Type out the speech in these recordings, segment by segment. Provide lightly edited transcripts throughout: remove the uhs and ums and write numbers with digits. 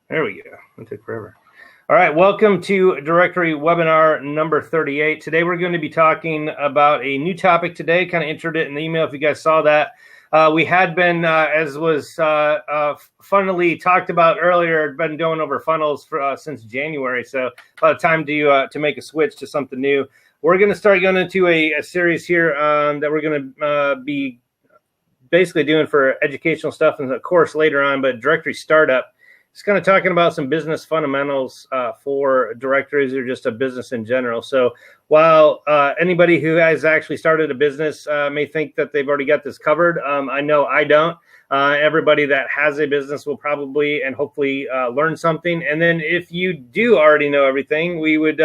There we go. It took forever. All right, welcome to Directory webinar number 38. Today we're going to be talking about a new topic today. Kind of entered it in the email if you guys saw that. We had been, as was funnily talked about earlier, been going over funnels for, since January. So about time to make a switch to something new. We're going to start going into a series here that we're going to be basically doing for educational stuff and of course later on, but Directory Startup. It's kind of talking about some business fundamentals for directories or just a business in general. So while anybody who has actually started a business may think that they've already got this covered, I know I don't. Everybody that has a business will probably and hopefully learn something. And then if you do already know everything, we would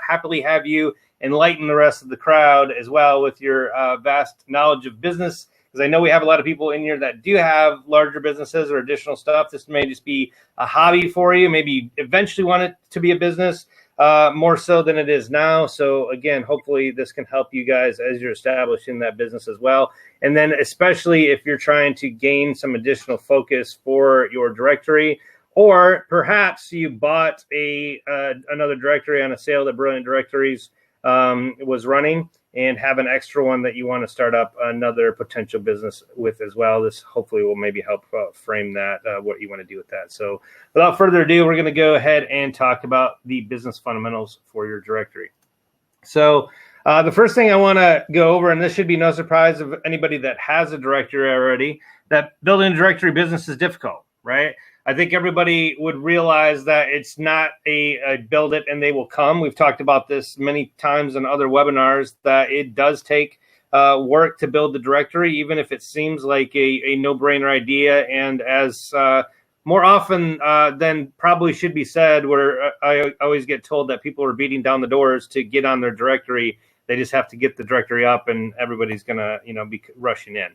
happily have you enlighten the rest of the crowd as well with your vast knowledge of business. Because I know we have a lot of people in here that do have larger businesses or additional stuff. This may just be a hobby for you. Maybe you eventually want it to be a business more so than it is now. So again, hopefully this can help you guys as you're establishing that business as well. And then especially if you're trying to gain some additional focus for your directory, or perhaps you bought another directory on a sale that Brilliant Directories was running, and have an extra one that you want to start up another potential business with as well. This hopefully will maybe help frame that, what you want to do with that. So without further ado, we're going to go ahead and talk about the business fundamentals for your directory. So the first thing I want to go over, and this should be no surprise of anybody that has a directory already, that building a directory business is difficult, right? I think everybody would realize that it's not a build it and they will come. We've talked about this many times in other webinars that it does take work to build the directory, even if it seems like a no-brainer idea. And as more often than probably should be said, where I always get told that people are beating down the doors to get on their directory. They just have to get the directory up and everybody's going to, be rushing in.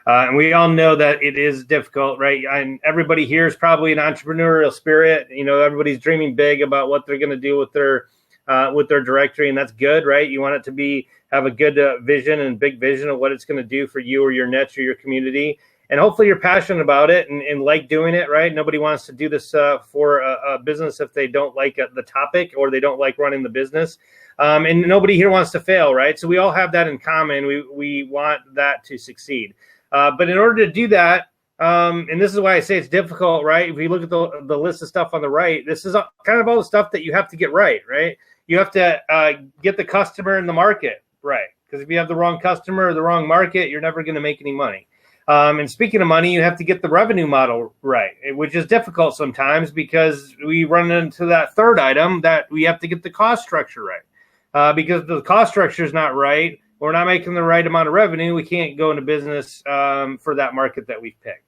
And we all know that it is difficult, right? And everybody here is probably an entrepreneurial spirit. Everybody's dreaming big about what they're going to do with their directory, and that's good, right? You want it to have a good vision and big vision of what it's going to do for you or your niche or your community. And hopefully you're passionate about it and like doing it, right? Nobody wants to do this for a business if they don't like the topic or they don't like running the business. And nobody here wants to fail, right? So we all have that in common. We want that to succeed. But in order to do that, and this is why I say it's difficult, right? If you look at the list of stuff on the right, this is kind of all the stuff that you have to get right? You have to get the customer and the market right. Because if you have the wrong customer or the wrong market, you're never going to make any money. And speaking of money, you have to get the revenue model right, which is difficult sometimes because we run into that third item that we have to get the cost structure right. Because the cost structure is not right, we're not making the right amount of revenue, we can't go into business for that market that we've picked.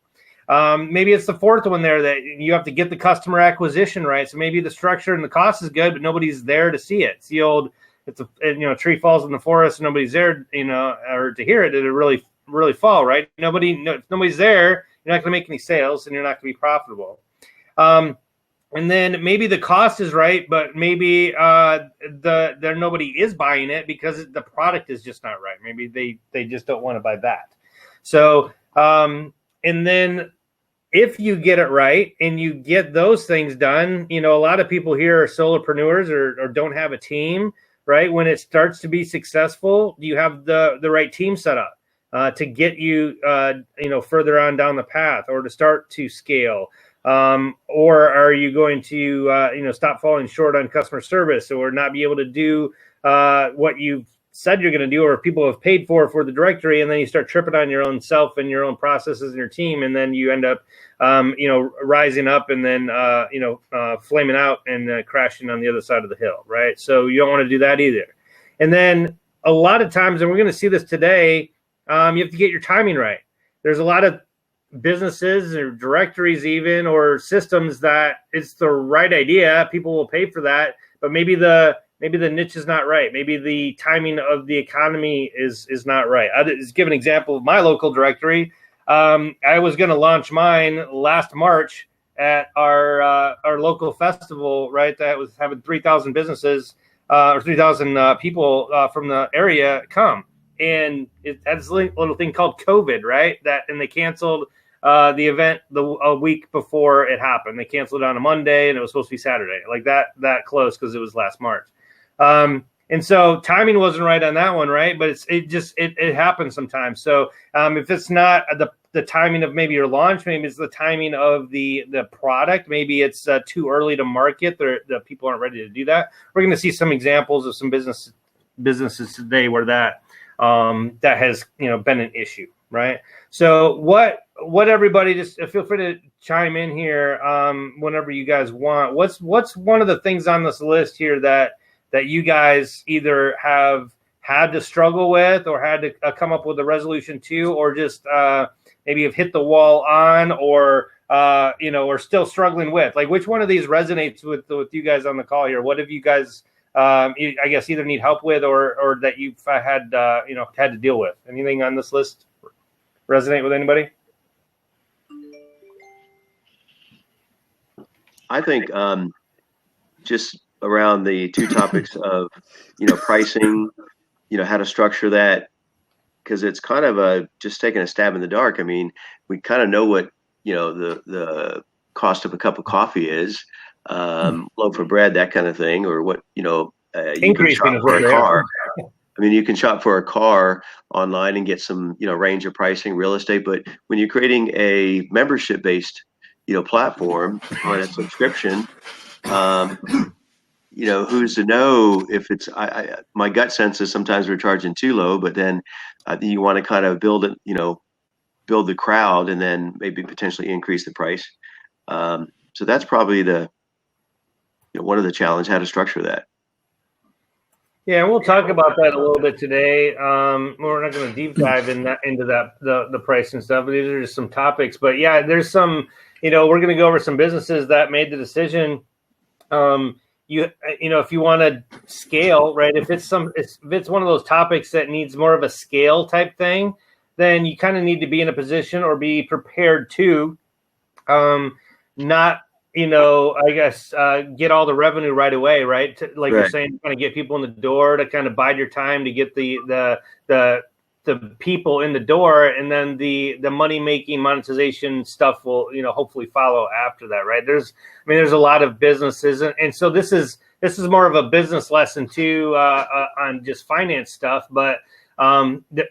Maybe it's the fourth one there that you have to get the customer acquisition right. So maybe the structure and the cost is good, but nobody's there to see it. It's the old, a tree falls in the forest and nobody's there, or to hear it, it'll really fall, right? If nobody's there, you're not going to make any sales and you're not going to be profitable. And then maybe the cost is right, but maybe nobody is buying it because the product is just not right. Maybe they just don't want to buy that. So, and then if you get it right and you get those things done, a lot of people here are solopreneurs or don't have a team, right? When it starts to be successful, you have the right team set up to get you, further on down the path or to start to scale. Or are you going to, stop falling short on customer service or not be able to do what you've said you're going to do or people have paid for the directory, and then you start tripping on your own self and your own processes and your team, and then you end up, rising up and then, flaming out and crashing on the other side of the hill, right? So you don't want to do that either. And then a lot of times, and we're going to see this today, you have to get your timing right. There's a lot of businesses or directories even or systems that it's the right idea, people will pay for that, but maybe the niche is not right, maybe the timing of the economy is not right. I'll just give an example of my local directory. I was going to launch mine last March at our local festival, right, that was having 3,000 businesses or 3,000 people from the area come, and it had this little thing called COVID, right, and they canceled the event a week before it happened. They canceled it on a Monday, and it was supposed to be Saturday, like that close, because it was last March. And so timing wasn't right on that one, right? But it happens sometimes. So if it's not the timing of maybe your launch, maybe it's the timing of the product. Maybe it's too early to market. The people aren't ready to do that. We're going to see some examples of some businesses today where that has been an issue, right? So what everybody, just feel free to chime in here whenever you guys want. What's one of the things on this list here that you guys either have had to struggle with or had to come up with a resolution to, or just maybe have hit the wall on, or or still struggling with? Like, which one of these resonates with you guys on the call here? What have you guys, I guess, either need help with or that you've had had to deal with? Anything on this list resonate with anybody? I think just around the two topics of pricing, how to structure that, because it's kind of just taking a stab in the dark. I mean, we kind of know what the cost of a cup of coffee is, loaf of bread, that kind of thing, or what you can shop for a car. I mean, you can shop for a car online and get some range of pricing, real estate. But when you're creating a membership based platform on a subscription, who's to know if it's, my gut sense is sometimes we're charging too low, but then you want to kind of build it, build the crowd, and then maybe potentially increase the price. So that's probably one of the challenge, how to structure that. Yeah, we'll talk about that a little bit today. We're not going to deep dive into the price and stuff, but these are just some topics. But yeah, there's some, we're going to go over some businesses that made the decision. If you want to scale, right? If it's one of those topics that needs more of a scale type thing, then you kind of need to be in a position or be prepared to, not, I guess, get all the revenue right away, right? Right. You're saying, kind of get people in the door, to kind of bide your time to get the people in the door, and then the money making monetization stuff will hopefully follow after that, right? There's a lot of businesses, and so this is more of a business lesson too, on just finance stuff, but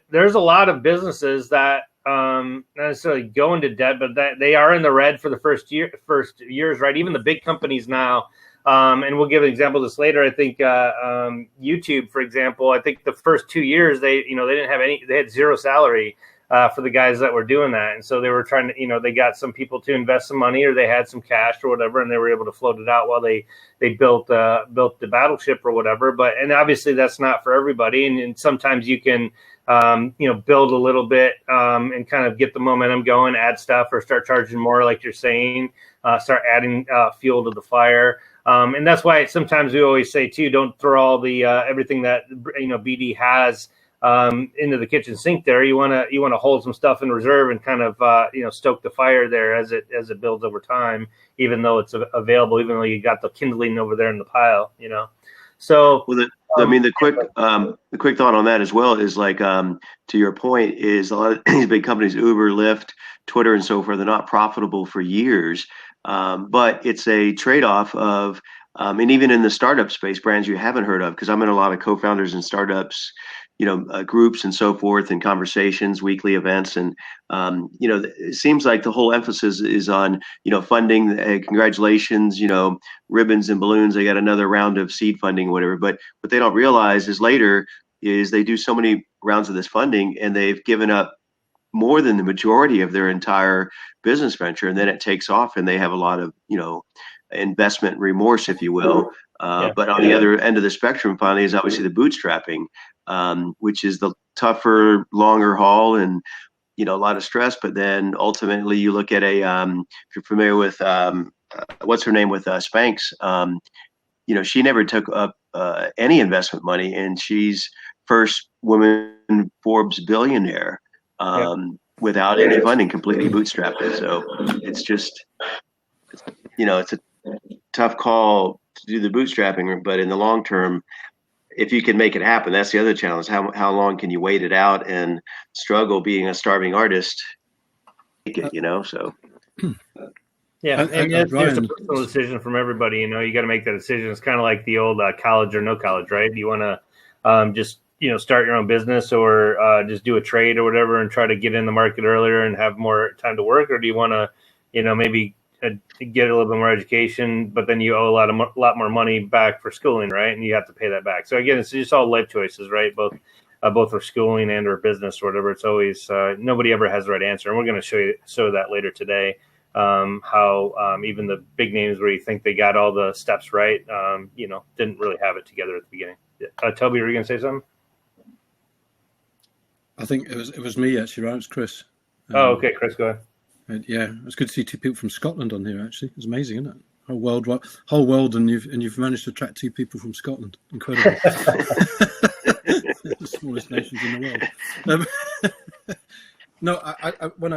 there's a lot of businesses that not necessarily go into debt, but that they are in the red for the first years, right? Even the big companies now, and we'll give an example of this later. I think YouTube, for example, I think the first 2 years they didn't have they had zero salary for the guys that were doing that, and so they were trying to they got some people to invest some money, or they had some cash or whatever, and they were able to float it out while they built the battleship or whatever. And obviously that's not for everybody, and sometimes you can build a little bit and kind of get the momentum going, add stuff, or start charging more, like you're saying, start adding fuel to the fire. And that's why sometimes we always say too, don't throw all the everything that BD has into the kitchen sink there. You want to hold some stuff in reserve and kind of stoke the fire there as it builds over time, even though it's available, even though you got the kindling over there in the pile, So well, the quick thought on that as well is, like, to your point, is a lot of these big companies, Uber, Lyft, Twitter, and so forth, they're not profitable for years. But it's a trade-off of, and even in the startup space, brands you haven't heard of, because I'm in a lot of co-founders and startups, groups and so forth, and conversations, weekly events. And, it seems like the whole emphasis is on, funding, congratulations, ribbons and balloons. They got another round of seed funding, whatever. But what they don't realize is later is they do so many rounds of this funding, and they've given up more than the majority of their entire business venture. And then it takes off, and they have a lot of, investment remorse, if you will. But on the other end of the spectrum, finally, is obviously the bootstrapping, which is the tougher, longer haul, and a lot of stress. But then ultimately, you look at if you're familiar with what's her name with Spanx, she never took up any investment money, and she's first woman Forbes billionaire without any funding, completely bootstrapped. So it's just, it's a tough call to do the bootstrapping, but in the long term, if you can make it happen, that's the other challenge. How long can you wait it out and struggle being a starving artist? it, so. Yeah, and there's a personal decision from everybody. You got to make that decision. It's kind of like the old college or no college, right? Do you want to just start your own business, or just do a trade or whatever and try to get in the market earlier and have more time to work, or do you want to maybe get a little bit more education, but then you owe a lot more money back for schooling, right? And you have to pay that back. So again, it's just all life choices, right? Both for schooling and or business or whatever. It's always nobody ever has the right answer, and we're going to show that later today. How even the big names where you think they got all the steps right, didn't really have it together at the beginning. Toby, were you going to say something? I think it was me actually, right? It was Chris. Oh, okay, Chris, go ahead. Yeah, it was good to see two people from Scotland on here. Actually, it's amazing, isn't it? Whole world, and you've managed to attract two people from Scotland. Incredible. The smallest nations in the world. No,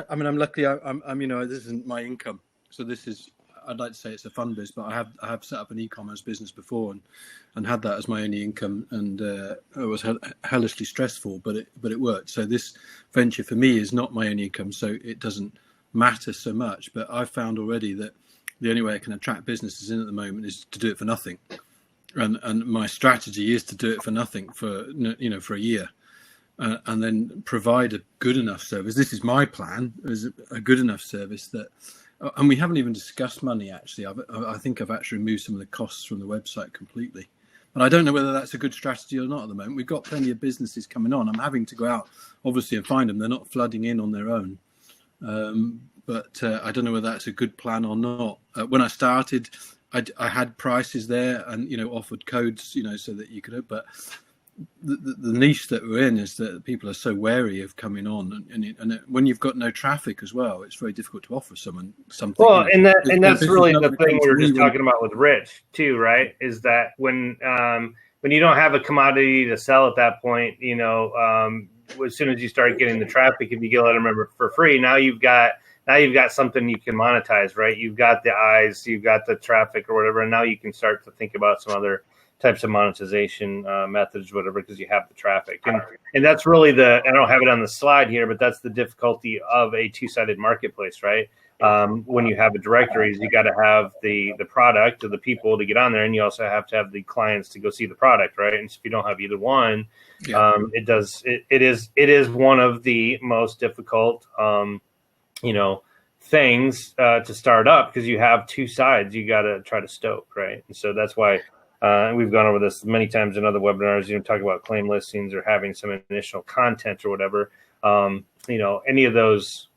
I'm lucky. This isn't my income, so this is. I'd like to say it's a fun biz, but I have set up an e-commerce business before and had that as my only income, and it was hellishly stressful, but it worked. So this venture for me is not my only income, so it doesn't matter so much. But I've found already that the only way I can attract businesses in at the moment is to do it for nothing, and my strategy is to do it for nothing for a year. And then provide a good enough service. This is my plan: is a good enough service that, and we haven't even discussed money. Actually, I think I've actually removed some of the costs from the website completely. And I don't know whether that's a good strategy or not at the moment. We've got plenty of businesses coming on. I'm having to go out, obviously, and find them. They're not flooding in on their own. But I don't know whether that's a good plan or not. When I started, I had prices there and offered codes, so that you could. But the niche that we're in is that people are so wary of coming on, and when you've got no traffic as well, it's very difficult to offer someone something. Well, and that's really the thing we were just talking about with Rich too, right? Is that when you don't have a commodity to sell at that point, as soon as you start getting the traffic, if you get a member for free, now you've got something you can monetize, right? You've got the eyes, you've got the traffic or whatever, and now you can start to think about some other types of monetization methods, whatever, because you have the traffic. And that's really I don't have it on the slide here, but that's the difficulty of a two-sided marketplace, right? When you have a directory, you got to have the product or the people to get on there, and you also have to have the clients to go see the product, right? And if you don't have either one, it is one of the most difficult, things to start up, because you have two sides you got to try to stoke, right? And so that's why we've gone over this many times in other webinars, talk about claim listings or having some initial content or whatever. Any of those,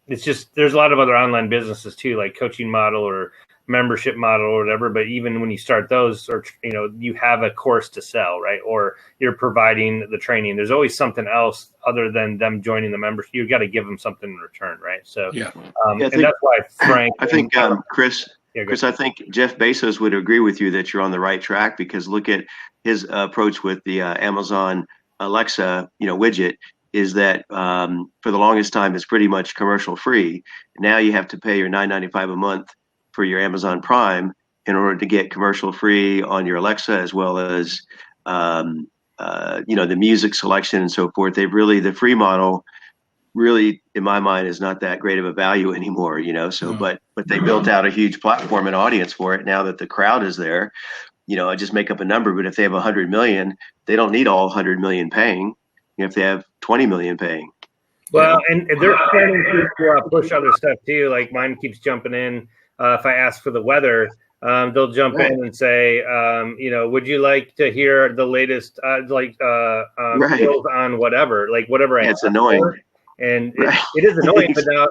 it's just, there's a lot of other online businesses too, like coaching model or membership model or whatever. But even when you start those, or, you have a course to sell, right? Or you're providing the training. There's always something else other than them joining the membership. You've got to give them something in return, right? So, and that's why Frank, I think, Chris, I think Jeff Bezos would agree with you that you're on the right track, because look at his approach with the Amazon Alexa, widget, is that for the longest time it's pretty much commercial free. Now you have to pay your $9.95 a month for your Amazon Prime in order to get commercial free on your Alexa, as well as the music selection and so forth. The free model really, in my mind, is not that great of a value anymore, but they built out a huge platform and audience for it. Now that the crowd is there, I just make up a number, but if they have 100 million, they don't need all 100 million paying. If they have 20 million paying. Well, and they're planning to push other stuff too. Like mine keeps jumping in. If I ask for the weather, they'll jump in and say, would you like to hear the latest, deals on whatever, like whatever. It's annoying. And it is annoying, but now,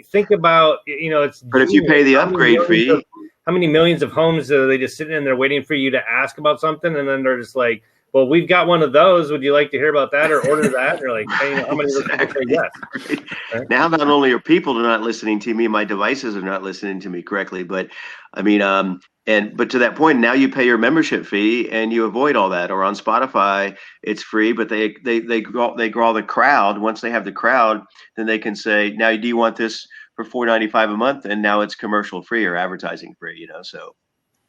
think about, it's. But if you pay the upgrade fee, how many millions of homes are they just sitting in there waiting for you to ask about something, and then they're just like, well, we've got one of those. Would you like to hear about that or order that? And they're like, how many of those people say yes? Right? Now, not only are people not listening to me, my devices are not listening to me correctly, but but to that point, now you pay your membership fee and you avoid all that. Or on Spotify, it's free, but they draw the crowd. Once they have the crowd, then they can say, now, do you want this for $4.95 a month? And now it's commercial free or advertising free, so.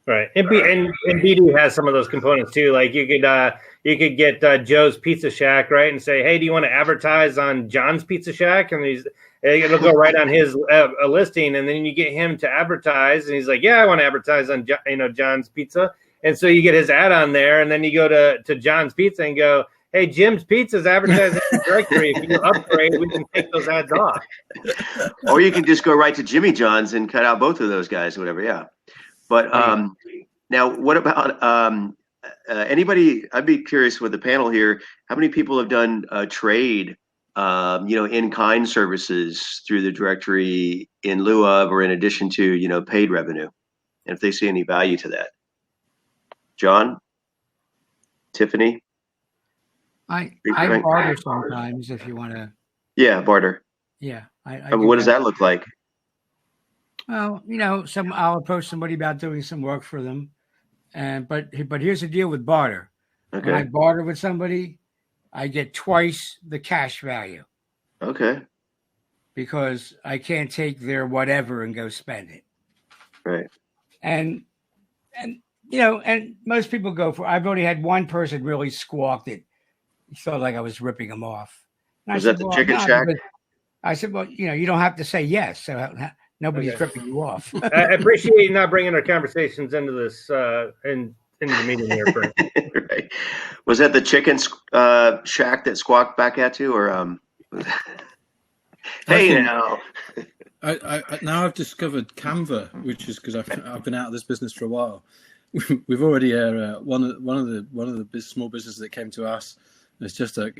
Right, and BD has some of those components too. Like you could get Joe's Pizza Shack, right, and say, hey, do you want to advertise on John's Pizza Shack? And it'll go right on his listing, and then you get him to advertise, and he's like, yeah, I want to advertise on John's Pizza, and so you get his ad on there, and then you go to John's Pizza and go, hey, Jim's Pizza's advertising in the directory. If you upgrade, we can take those ads off. Or you can just go right to Jimmy John's and cut out both of those guys or whatever. Yeah. But now, what about anybody? I'd be curious with the panel here. How many people have done trade, in-kind services through the directory in lieu of or in addition to, paid revenue, and if they see any value to that? John, Tiffany, I barter sometimes if you want to. Yeah, barter. Yeah, what does that look like? Well, I'll approach somebody about doing some work for them, but here's the deal with barter. Okay. When I barter with somebody, I get twice the cash value. Okay. Because I can't take their whatever and go spend it. Right. And most people go for. I've only had one person really squawked it. He felt like I was ripping him off. And was that the Chicken Shack? I said, well, you don't have to say yes. So. Nobody's ripping you off. I appreciate you not bringing our conversations into this into the meeting here, Frank. Right. Was that the Chicken Shack that squawked back at you, or hey, now? I now I've discovered Canva, which is because I've been out of this business for a while. We've already one of the small businesses that came to us. It's just a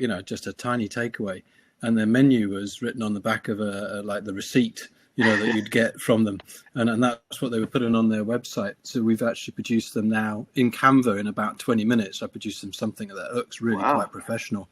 tiny takeaway, and their menu was written on the back of like the receipt. That you'd get from them. And that's what they were putting on their website. So we've actually produced them now in Canva in about 20 minutes. I produced them something that looks really quite professional.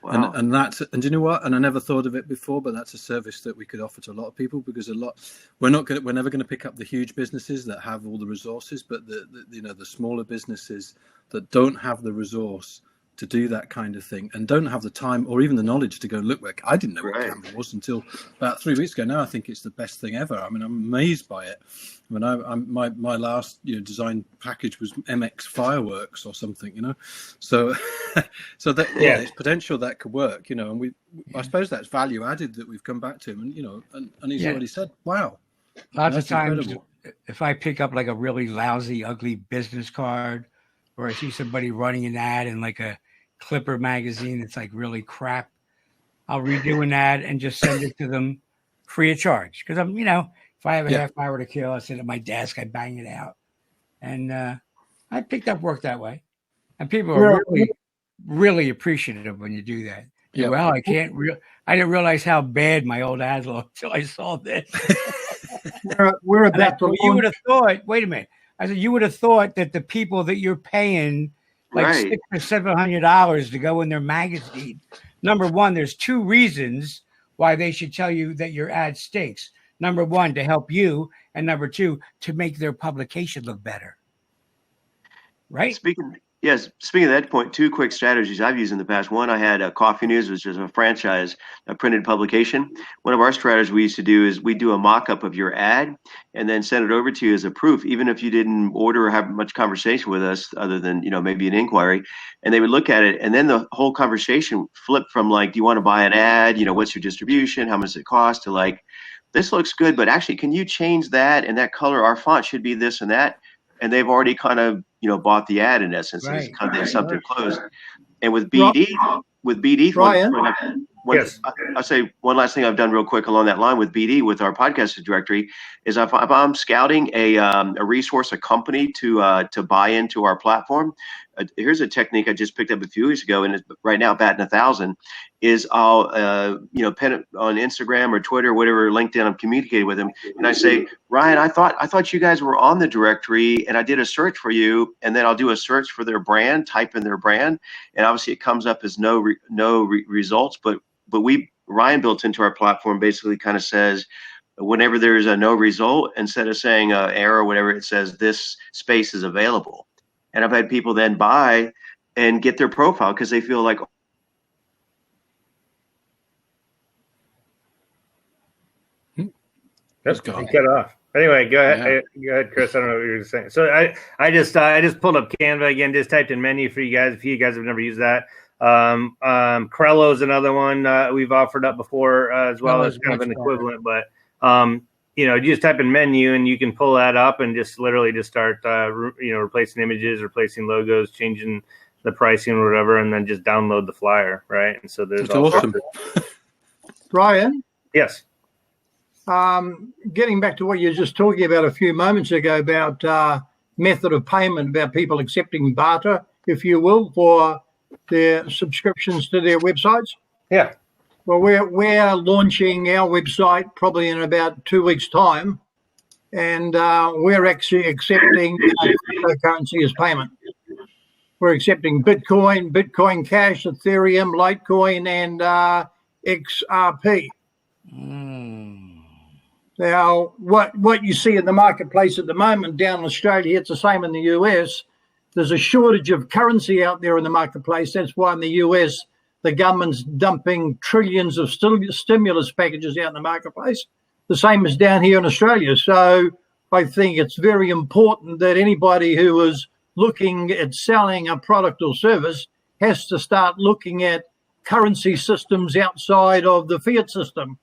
Wow. And do you know what? And I never thought of it before, but that's a service that we could offer to a lot of people, because we're never going to pick up the huge businesses that have all the resources, but the smaller businesses that don't have the resource to do that kind of thing and don't have the time or even the knowledge to go look where I didn't know what Canva was until about 3 weeks ago. Now I think it's the best thing ever. I mean, I'm amazed by it. I mean, my last design package was MX Fireworks or something, so that there's potential that could work, and I suppose that's value added that we've come back to him, and he's already said, wow. Lots of times, if I pick up like a really lousy, ugly business card, or I see somebody running an ad in like a Clipper magazine that's like really crap, I'll redo an ad and just send it to them free of charge. Because I'm, if I have a half hour to kill, I sit at my desk, I bang it out. And I picked up work that way. And people are really, really appreciative when you do that. Yeah. Well, I didn't realize how bad my old ads looked until I saw this. we're about to you would have thought, wait a minute. I said, you would have thought that the people that you're paying like $600 or $700 to go in their magazine, number one, there's two reasons why they should tell you that your ad stinks. Number one, to help you, and number two, to make their publication look better. Right? Speaking of that point, two quick strategies I've used in the past. One, I had Coffee News, which is a franchise, a printed publication. One of our strategies we used to do is we do a mock-up of your ad and then send it over to you as a proof, even if you didn't order or have much conversation with us other than, maybe an inquiry. And they would look at it, and then the whole conversation flipped from like, do you want to buy an ad? What's your distribution? How much does it cost? To like, this looks good, but actually, can you change that and that color? Our font should be this and that. And they've already kind of, bought the ad in essence. It's kind of something closed. And with BD, Brian, yes. I'll say one last thing I've done real quick along that line with BD with our podcast directory is if I'm scouting a resource, a company to buy into our platform. Here's a technique I just picked up a few weeks ago, and it's right now batting 1,000. Is I'll pen it on Instagram or Twitter, whatever, LinkedIn. I'm communicating with them, and I say, Ryan, I thought you guys were on the directory, and I did a search for you, and then I'll do a search for their brand, type in their brand, and obviously it comes up as no results, but Ryan built into our platform basically kind of says, whenever there's a no result, instead of saying error or whatever, it says this space is available. And I've had people then buy and get their profile because they feel like, that's cut off. Anyway, go ahead. Yeah. Go ahead, Chris. I don't know what you were saying. So I just pulled up Canva again. Just typed in menu for you guys. If you guys have never used that, Crello is another one we've offered up before as well as kind of an equivalent. But you just type in menu and you can pull that up and just literally just start replacing images, replacing logos, changing the pricing or whatever, and then just download the flyer, right? And so there's awesome. Brian? Yes. Getting back to what you were just talking about a few moments ago about method of payment, about people accepting barter, if you will, for their subscriptions to their websites. Yeah. Well, we're launching our website probably in about 2 weeks' time, and we're actually accepting cryptocurrency as payment. We're accepting Bitcoin, Bitcoin Cash, Ethereum, Litecoin, and XRP. Now, what you see in the marketplace at the moment down in Australia, it's the same in the US. There's a shortage of currency out there in the marketplace. That's why in the US, the government's dumping trillions of stimulus packages out in the marketplace. The same as down here in Australia. So I think it's very important that anybody who is looking at selling a product or service has to start looking at currency systems outside of the fiat system.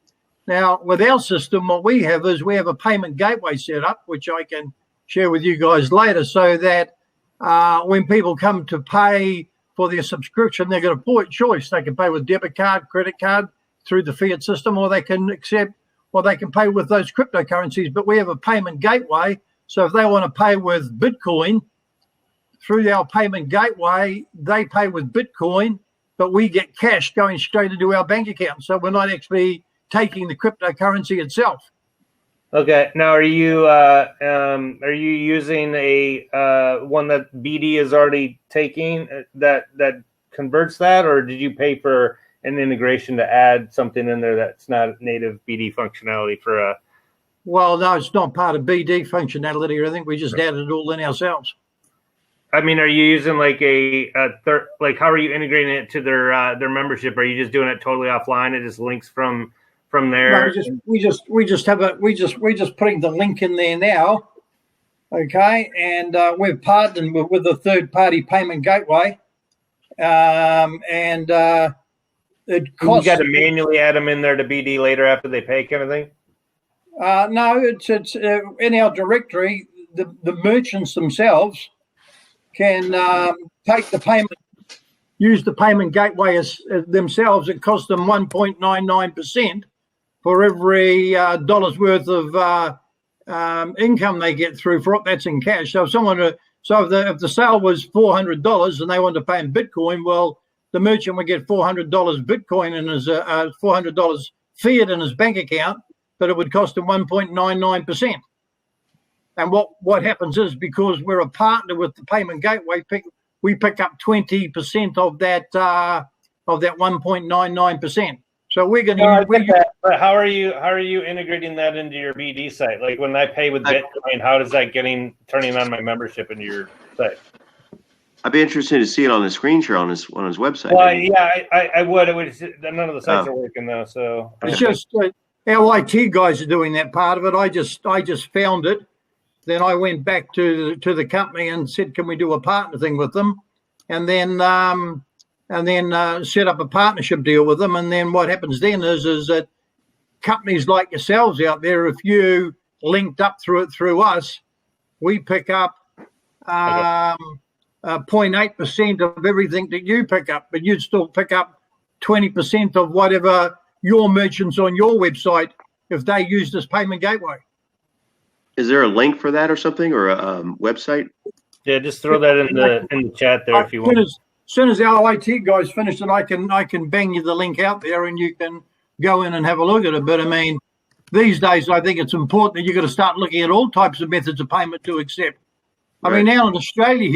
Now, with our system, what we have is we have a payment gateway set up, which I can share with you guys later, so that when people come to pay for their subscription, they've got a choice. They can pay with debit card, credit card through the fiat system, or they can pay with those cryptocurrencies. But we have a payment gateway, so if they want to pay with Bitcoin through our payment gateway, they pay with Bitcoin, but we get cash going straight into our bank account. So we're not actually taking the cryptocurrency itself. Okay. Now, are you using a one that BD is already taking that converts that, or did you pay for an integration to add something in there that's not native BD functionality for a? Well, no, it's not part of BD functionality. I think we just added it all in ourselves. I mean, are you using like how are you integrating it to their membership? Are you just doing it totally offline? It just links from there. No, we just putting the link in there now, okay? And we've partnered with a third-party payment gateway, and it costs. You got to manually add them in there to BD later after they pay, kind of thing. No, it's in our directory. The merchants themselves can take the payment, use the payment gateway as themselves. It costs them 1.99% for every dollar's worth of income they get through for it. That's in cash. So if the sale was $400 and they want to pay in Bitcoin, well, the merchant would get $400 Bitcoin in his $400 fiat in his bank account, but it would cost him 1.99%. And what happens is, because we're a partner with the payment gateway, we pick up 20% of that 1.99%. So we're going to. But how are you integrating that into your BD site? Like when I pay with Bitcoin, how does that turning on my membership into your site? I'd be interested to see it on the screen share on his website. Well, yeah, I would. It would. None of the sites are working though, so it's just our IT guys are doing that part of it. I just found it. Then I went back to the company and said, "Can we do a partner thing with them?" And then set up a partnership deal with them. And then what happens then is that companies like yourselves out there, if you linked up through us, we pick up 0.8% of everything that you pick up, but you'd still pick up 20% of whatever your merchants on your website if they use this payment gateway. Is there a link for that or something, or a website? Yeah, just throw that in the chat there if you want. As soon as our IT guys finish it, I can bang you the link out there and you can go in and have a look at it. But I mean, these days I think it's important that you've got to start looking at all types of methods of payment to accept. I mean, down in Australia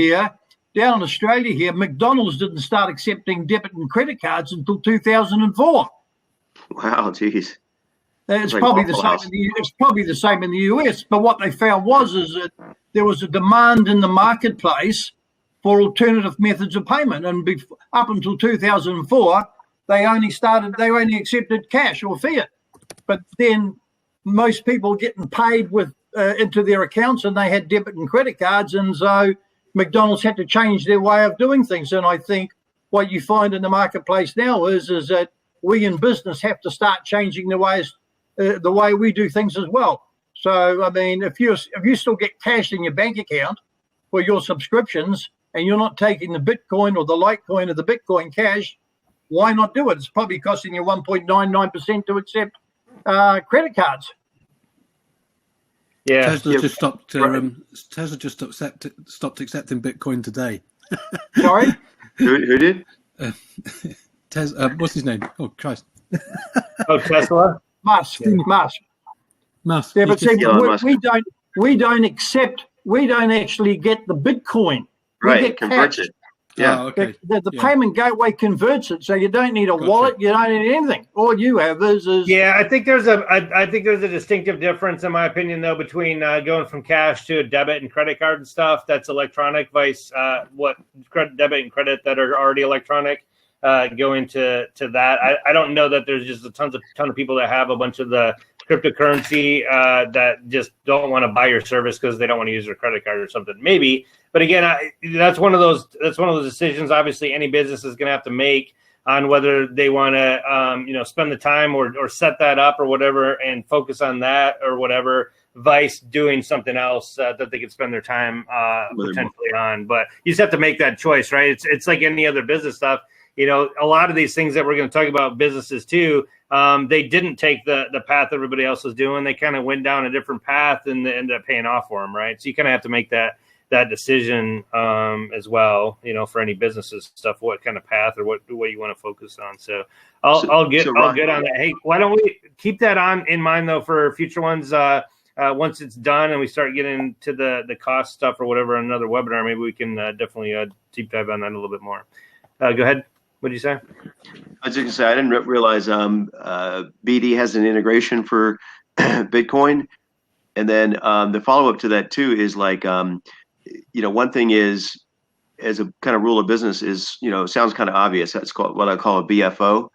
here, McDonald's didn't start accepting debit and credit cards until 2004. Wow, geez. It's probably the same in the US. But what they found was that there was a demand in the marketplace for alternative methods of payment, and up until 2004, they only accepted cash or fiat. But then most people getting paid with into their accounts, and they had debit and credit cards, and so McDonald's had to change their way of doing things. And I think what you find in the marketplace now is that we in business have to start changing the way we do things as well. So I mean, if you still get cash in your bank account for your subscriptions, and you're not taking the Bitcoin or the Litecoin or the Bitcoin Cash, why not do it? It's probably costing you 1.99% to accept credit cards. Yeah, Tesla just stopped. Tesla just stopped accepting Bitcoin today. Sorry, Who did? What's his name? Oh Christ! Oh, Tesla. Musk. Musk. Yeah, but see, Elon we don't actually get the Bitcoin. We Right, get converts cash. it. Yeah. Oh, okay. The payment gateway converts it, so you don't need a wallet, you don't need anything. All you have is Yeah, I think there's a distinctive difference, in my opinion, though, between going from cash to a debit and credit card and stuff that's electronic, vice debit and credit that are already electronic. Going to that, I don't know that there's just a ton of people that have a bunch of the cryptocurrency that just don't want to buy your service because they don't want to use their credit card or something. Maybe. But again, that's one of those decisions. Obviously, any business is going to have to make on whether they want to, spend the time or set that up or whatever, and focus on that or whatever, vice doing something else that they could spend their time potentially on. But you just have to make that choice, right? It's like any other business stuff. A lot of these things that we're going to talk about businesses too, they didn't take the path everybody else was doing. They kind of went down a different path and they ended up paying off for them, right? So you kind of have to make that decision as well, for any businesses stuff, what kind of path or what you want to focus on. So I'll get on that. Hey, why don't we keep that in mind though for future ones? Once it's done and we start getting to the cost stuff or whatever, another webinar, maybe we can definitely deep dive on that a little bit more. Go ahead. What did you say? I was just going to say, I didn't realize BD has an integration for Bitcoin. And then the follow-up to that, too, is like, one thing is, as a kind of rule of business is, sounds kind of obvious. That's called what I call a BFO,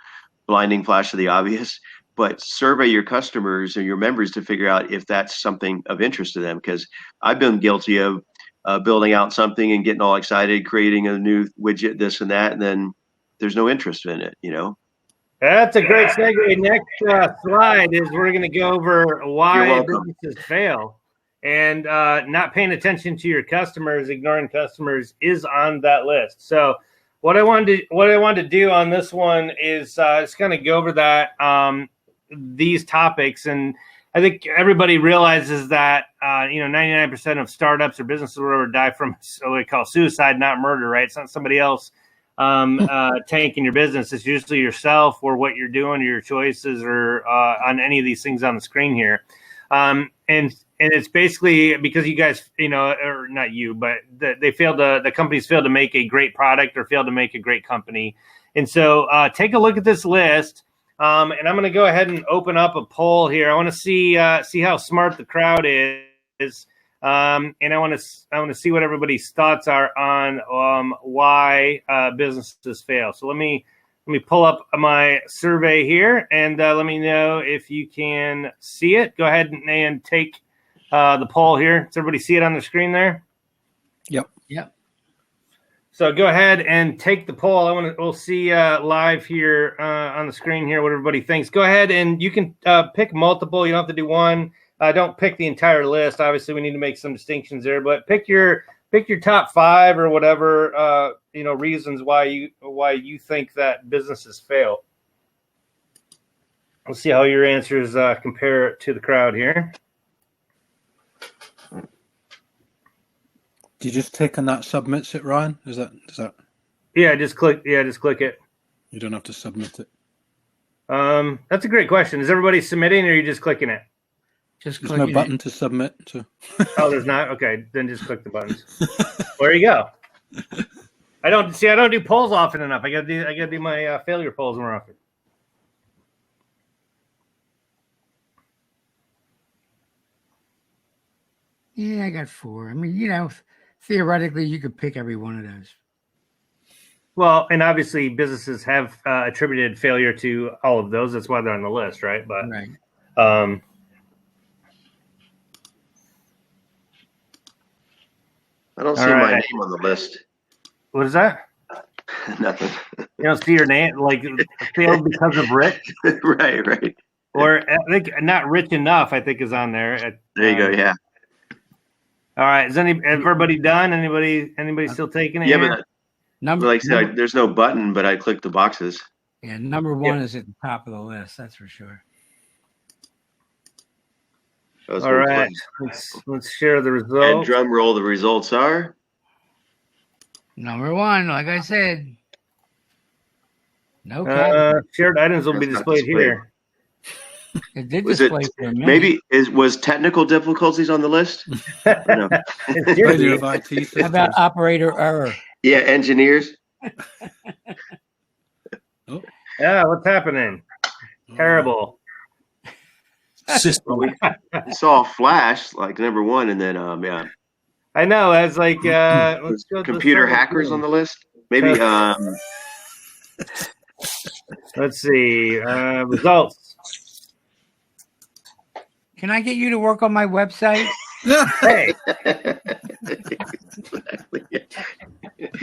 blinding flash of the obvious. But survey your customers or your members to figure out if that's something of interest to them. Because I've been guilty of building out something and getting all excited, creating a new widget, this and that, and then there's no interest in it, That's a great segue. Next slide is we're going to go over why businesses fail, and not paying attention to your customers, ignoring customers is on that list. So what I wanted to do on this one is just kind of go over that these topics, and I think everybody realizes that 99% of startups or businesses or whatever die from what we call suicide, not murder, right? It's not somebody else tanking your business. It's usually yourself or what you're doing or your choices or on any of these things on the screen here. And it's basically because you guys, or not you, but the companies failed to make a great product or failed to make a great company. And so take a look at this list. And I'm going to go ahead and open up a poll here. I want to see how smart the crowd is. And I want to see what everybody's thoughts are on why businesses fail. So let me pull up my survey here, and let me know if you can see it. Go ahead and take the poll here. Does everybody see it on the screen there? Yep. So go ahead and take the poll. We'll see live here on the screen here what everybody thinks. Go ahead and you can pick multiple. You don't have to do one. Don't pick the entire list. Obviously, we need to make some distinctions there, but pick your top 5 or whatever reasons why you think that businesses fail. We'll see how your answers compare to the crowd here. Do you just click on that submits it, Ryan? Does that? Yeah, just click it. You don't have to submit it. That's a great question. Is everybody submitting, or are you just clicking it? There's no button to submit. Oh, there's not? Okay, then just click the buttons. There you go. I don't do polls often enough. I gotta do my failure polls more often. Yeah, I got 4. I mean, theoretically, you could pick every one of those. Well, and obviously, businesses have attributed failure to all of those. That's why they're on the list, right? But right. I don't see All my right. name on the list. What is that? Nothing. You don't see your name, like failed because of rich, Right. or I think not rich enough. I think is on there. There you go. Yeah. All right. Is everybody done? Anybody still taking it? Yeah, here? but like I said, there's no button, but I clicked the boxes. Yeah, number one is at the top of the list. That's for sure. All right. Let's share the results. And drum roll. The results are Number one, like I said. No category. Shared items will be displayed here. It did Was display it for a minute. maybe was technical difficulties on the list? No. Failure of IT How systems. about operator error? Yeah, engineers. Yeah, what's happening? Terrible. System. We saw a flash like number one, and then yeah. I know. As like let's go. Computer hackers on the list. Maybe Let's see results. Can I get you to work on my website? Hey, exactly.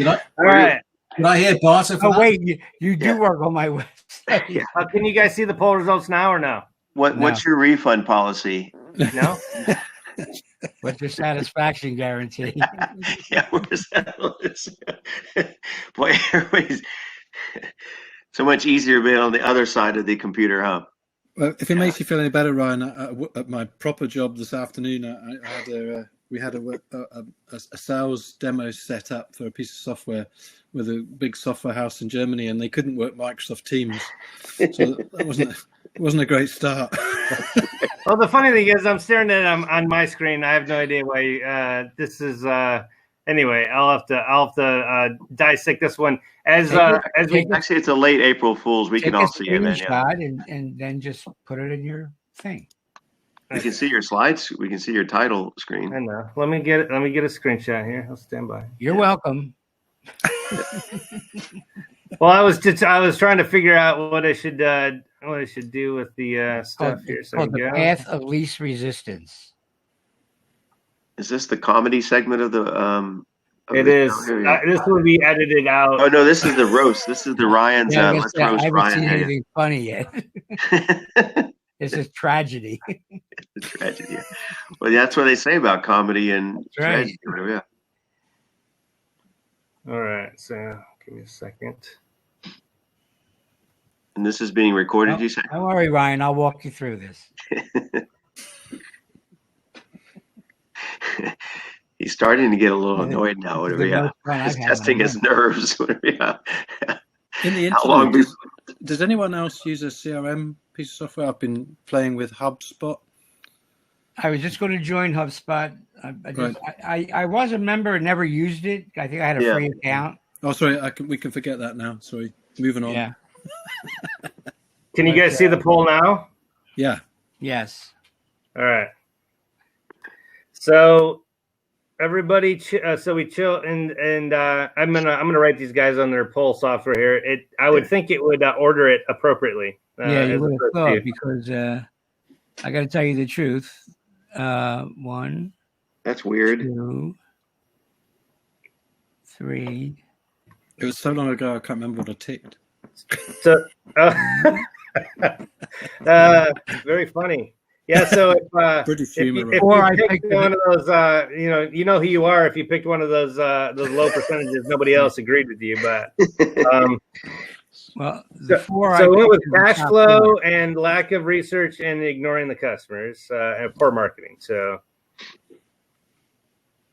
all right. Did I hear barter for Oh that? wait, you do work on my website. Can you guys see the poll results now or no? What's your refund policy? No. What's your satisfaction guarantee? Yeah, where's that? Boy, everybody's so much easier being on the other side of the computer, huh? Well, if it makes you feel any better, Ryan, at my proper job this afternoon, we had a sales demo set up for a piece of software with a big software house in Germany, and they couldn't work Microsoft Teams, so that wasn't a great start. Well, the funny thing is, I'm staring at it on my screen. I have no idea why this is. Anyway, I'll have to dissect this one as we. Actually, it's a late April Fool's. We can all see it then. Yeah. And then just put it in your thing. We can see your slides. We can see your title screen. I know. Let me get a screenshot here. I'll stand by. You're welcome. Well, I was trying to figure out what I should do with the stuff here. So the path of least resistance. Is this the comedy segment of the? It is. This will be edited out. Oh no, this is the roast. This is the Ryan's. Let's roast I haven't Ryan. seen anything funny yet. This is tragedy. It's a tragedy. Well, that's what they say about comedy and tragedy. Whatever, yeah. All right. So give me a second. And this is being recorded. You said. Don't worry, Ryan. I'll walk you through this. He's starting to get a little annoyed now. Whatever, yeah. He's testing his nerves. Whatever, yeah. In the How long? Does anyone else use a CRM piece of software? I've been playing with HubSpot. I was just going to join HubSpot. I was a member and never used it. I think I had a free account. Oh, sorry. We can forget that now. Sorry. Moving on. Yeah. Can you guys see the poll now? Yeah. Yes. All right. So everybody, so we chill, and I'm gonna write these guys on their poll software here. I would think it would order it appropriately. Yeah, you would have thought, because I got to tell you the truth. 1. That's weird. 2, 3. It was so long ago, I can't remember what I ticked. So, very funny. Yeah. So if you picked one of those, you know who you are. If you picked one of those low percentages, nobody else agreed with you. But well, so it went with cash flow and lack of research and ignoring the customers and poor marketing. So,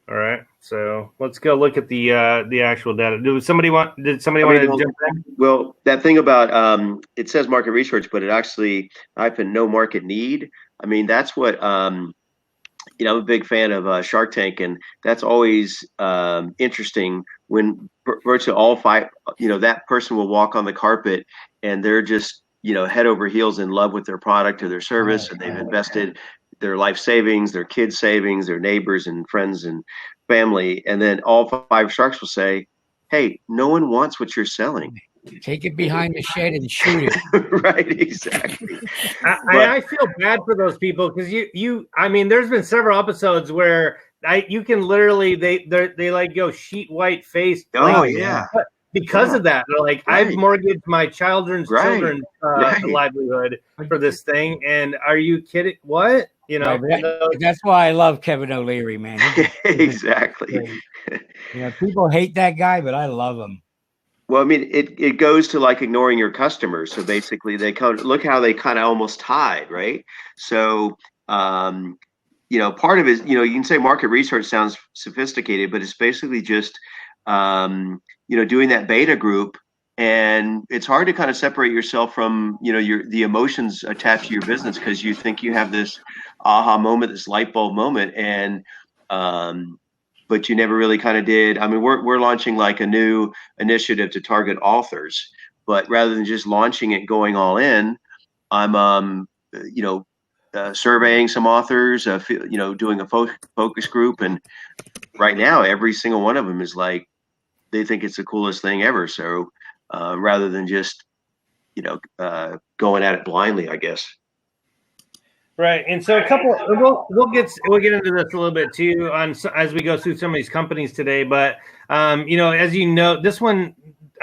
all right. So let's go look at the actual data. Did somebody want to jump in? Well, that thing about it says market research, but it actually hyphen no market need. I mean, that's what I'm a big fan of Shark Tank, and that's always interesting when virtually all 5, that person will walk on the carpet and they're just, head over heels in love with their product or their service, and they've invested their life savings, their kids' savings, their neighbors and friends and family, and then all 5 sharks will say, "Hey, no one wants what you're selling. Take it behind the shed and shoot it." Right, exactly. I feel bad for those people because I mean, there's been several episodes where you can literally they like go sheet white face. Oh yeah. Because of that, they're like, Right. I've mortgaged my children's livelihood for this thing, and are you kidding? What? You know, that's why I love Kevin O'Leary, man. Exactly. You know, people hate that guy, but I love him. Well, I mean, it goes to like ignoring your customers. So basically, they look how they kind of almost tied, right? So, you know, part of it, you know, you can say market research sounds sophisticated, but it's basically just, you know, doing that beta group, and it's hard to kind of separate yourself from, you know, the emotions attached to your business, because you think you have this aha moment, this light bulb moment, and but you never really kind of did. I mean, we're launching like a new initiative to target authors, but rather than just launching it, going all in, I'm you know, surveying some authors, you know, doing a focus group, and right now every single one of them is like, they think it's the coolest thing ever. So rather than just, you know, going at it blindly, I guess. Right. And so we'll get into this a little bit too as we go through some of these companies today. But you know, as you know, this one,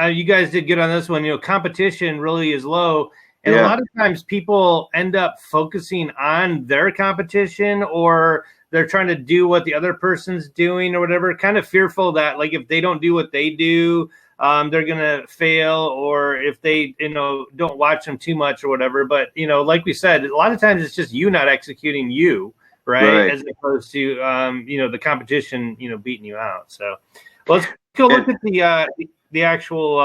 you guys did good on this one. You know, competition really is low. And a lot of times people end up focusing on their competition, or they're trying to do what the other person's doing or whatever, kind of fearful that like if they don't do what they do, they're going to fail, or if they, you know, don't watch them too much or whatever. But, you know, like we said, a lot of times it's just you not executing you, right? As opposed to, you know, the competition, you know, beating you out. So let's go look at the actual.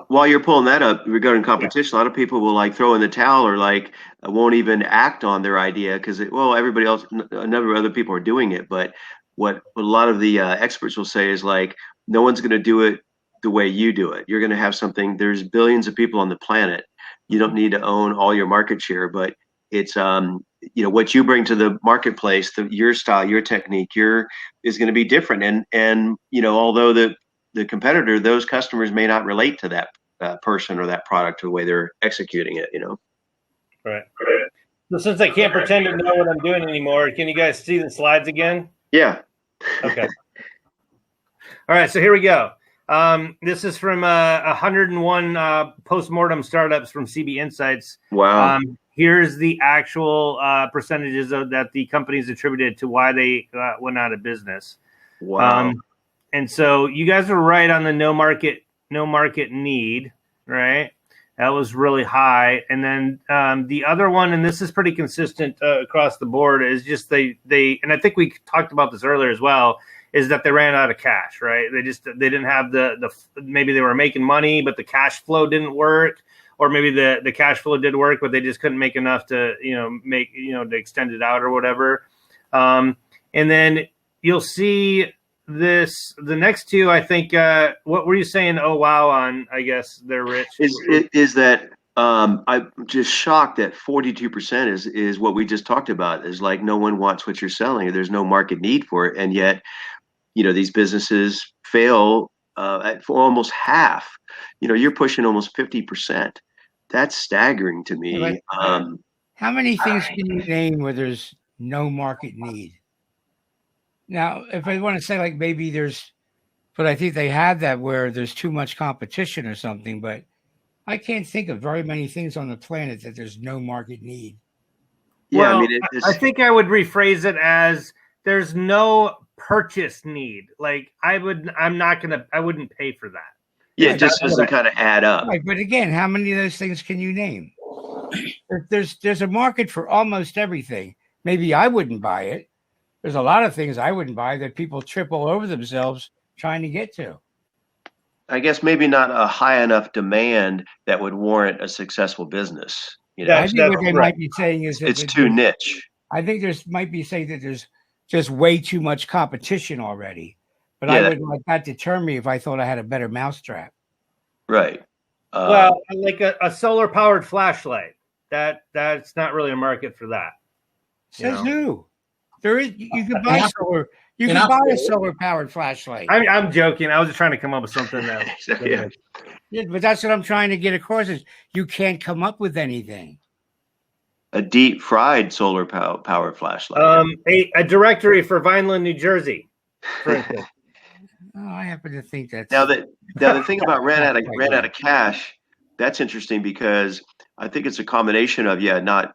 While you're pulling that up regarding competition, a lot of people will like throw in the towel, or like won't even act on their idea because everybody else, a number of other people are doing it. But what a lot of the experts will say is like, no one's going to do it the way you do it. You're going to have something. There's billions of people on the planet. You don't need to own all your market share, but it's you know, what you bring to the marketplace, your style, your technique, is going to be different. And you know, although the competitor, those customers may not relate to that person or that product or the way they're executing it, you know. Right. So since I can't pretend to know what I'm doing anymore, can you guys see the slides again? Yeah. Okay. All right. So here we go. This is from 101 post-mortem startups from CB Insights. Wow. Here's the actual percentages that the companies attributed to why they went out of business. Wow. And so you guys are right on the no market need, right? That was really high. And then the other one, and this is pretty consistent across the board, is just they and I think we talked about this earlier as well, is that they ran out of cash, right? They didn't have the maybe they were making money, but the cash flow didn't work, or maybe the cash flow did work, but they just couldn't make enough to, to extend it out or whatever. And then you'll see the next two, I think, what were you saying? Oh, wow. On, I guess they're rich. Is that I'm just shocked that 42% is what we just talked about, is like, no one wants what you're selling. There's no market need for it. And yet, these businesses fail for almost half. You're pushing almost 50%. That's staggering to me. How many things can you name where there's no market need? Now, if I want to say like maybe but I think they have that where there's too much competition or something, but I can't think of very many things on the planet that there's no market need. Yeah, well, I think I would rephrase it as there's no purchase need. Like I wouldn't pay for that. Yeah, it just doesn't kind of add up. Right, but again, how many of those things can you name? There's a market for almost everything. Maybe I wouldn't buy it. There's a lot of things I wouldn't buy that people trip all over themselves trying to get to. I guess maybe not a high enough demand that would warrant a successful business. I think what they might be saying is that it's too niche. I think might be saying that there's just way too much competition already. But I wouldn't let that deter me if I thought I had a better mousetrap. Right. Well, like a solar powered flashlight. That's not really a market for that. Says who? There is. You can buy solar. You can buy a solar powered flashlight. I'm joking. I was just trying to come up with something that. Yeah, but that's what I'm trying to get across. Is you can't come up with anything. a deep fried solar powered flashlight? A directory for Vineland, New Jersey, for instance. Oh, I happen to think that's Now the thing about ran out of cash, that's interesting because I think it's a combination of not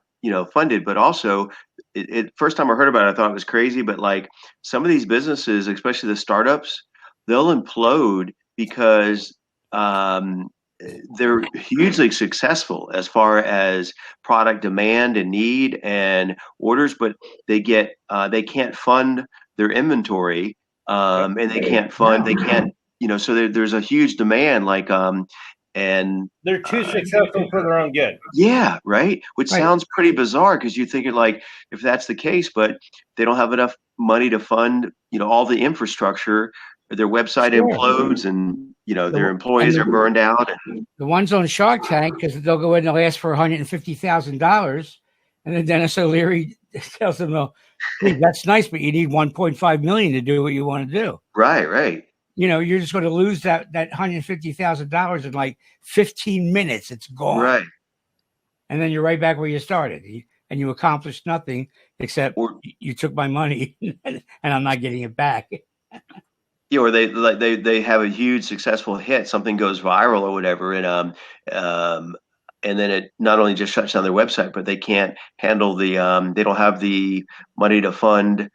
funded, but also it first time I heard about it, I thought it was crazy. But like some of these businesses, especially the startups, they'll implode because they're hugely successful as far as product demand and need and orders, but they can't fund their inventory. And they can't so there's a huge demand, and they're too successful for their own good. Yeah, right. Which sounds pretty bizarre because you think like if that's the case, but they don't have enough money to fund, all the infrastructure. Their website implodes, and their employees are burned out. And the ones on Shark Tank, because they'll go in and they'll ask for $150,000, and then Dennis O'Leary tells them, "Well, hey, that's nice, but you need $1.5 million to do what you want to do." Right. You're just going to lose that $150,000 in like 15 minutes. It's gone. Right. And then you're right back where you started, and you accomplished nothing except you took my money, and I'm not getting it back. Or they have a huge successful hit, something goes viral or whatever, and then it not only just shuts down their website, but they can't handle they don't have the money to fund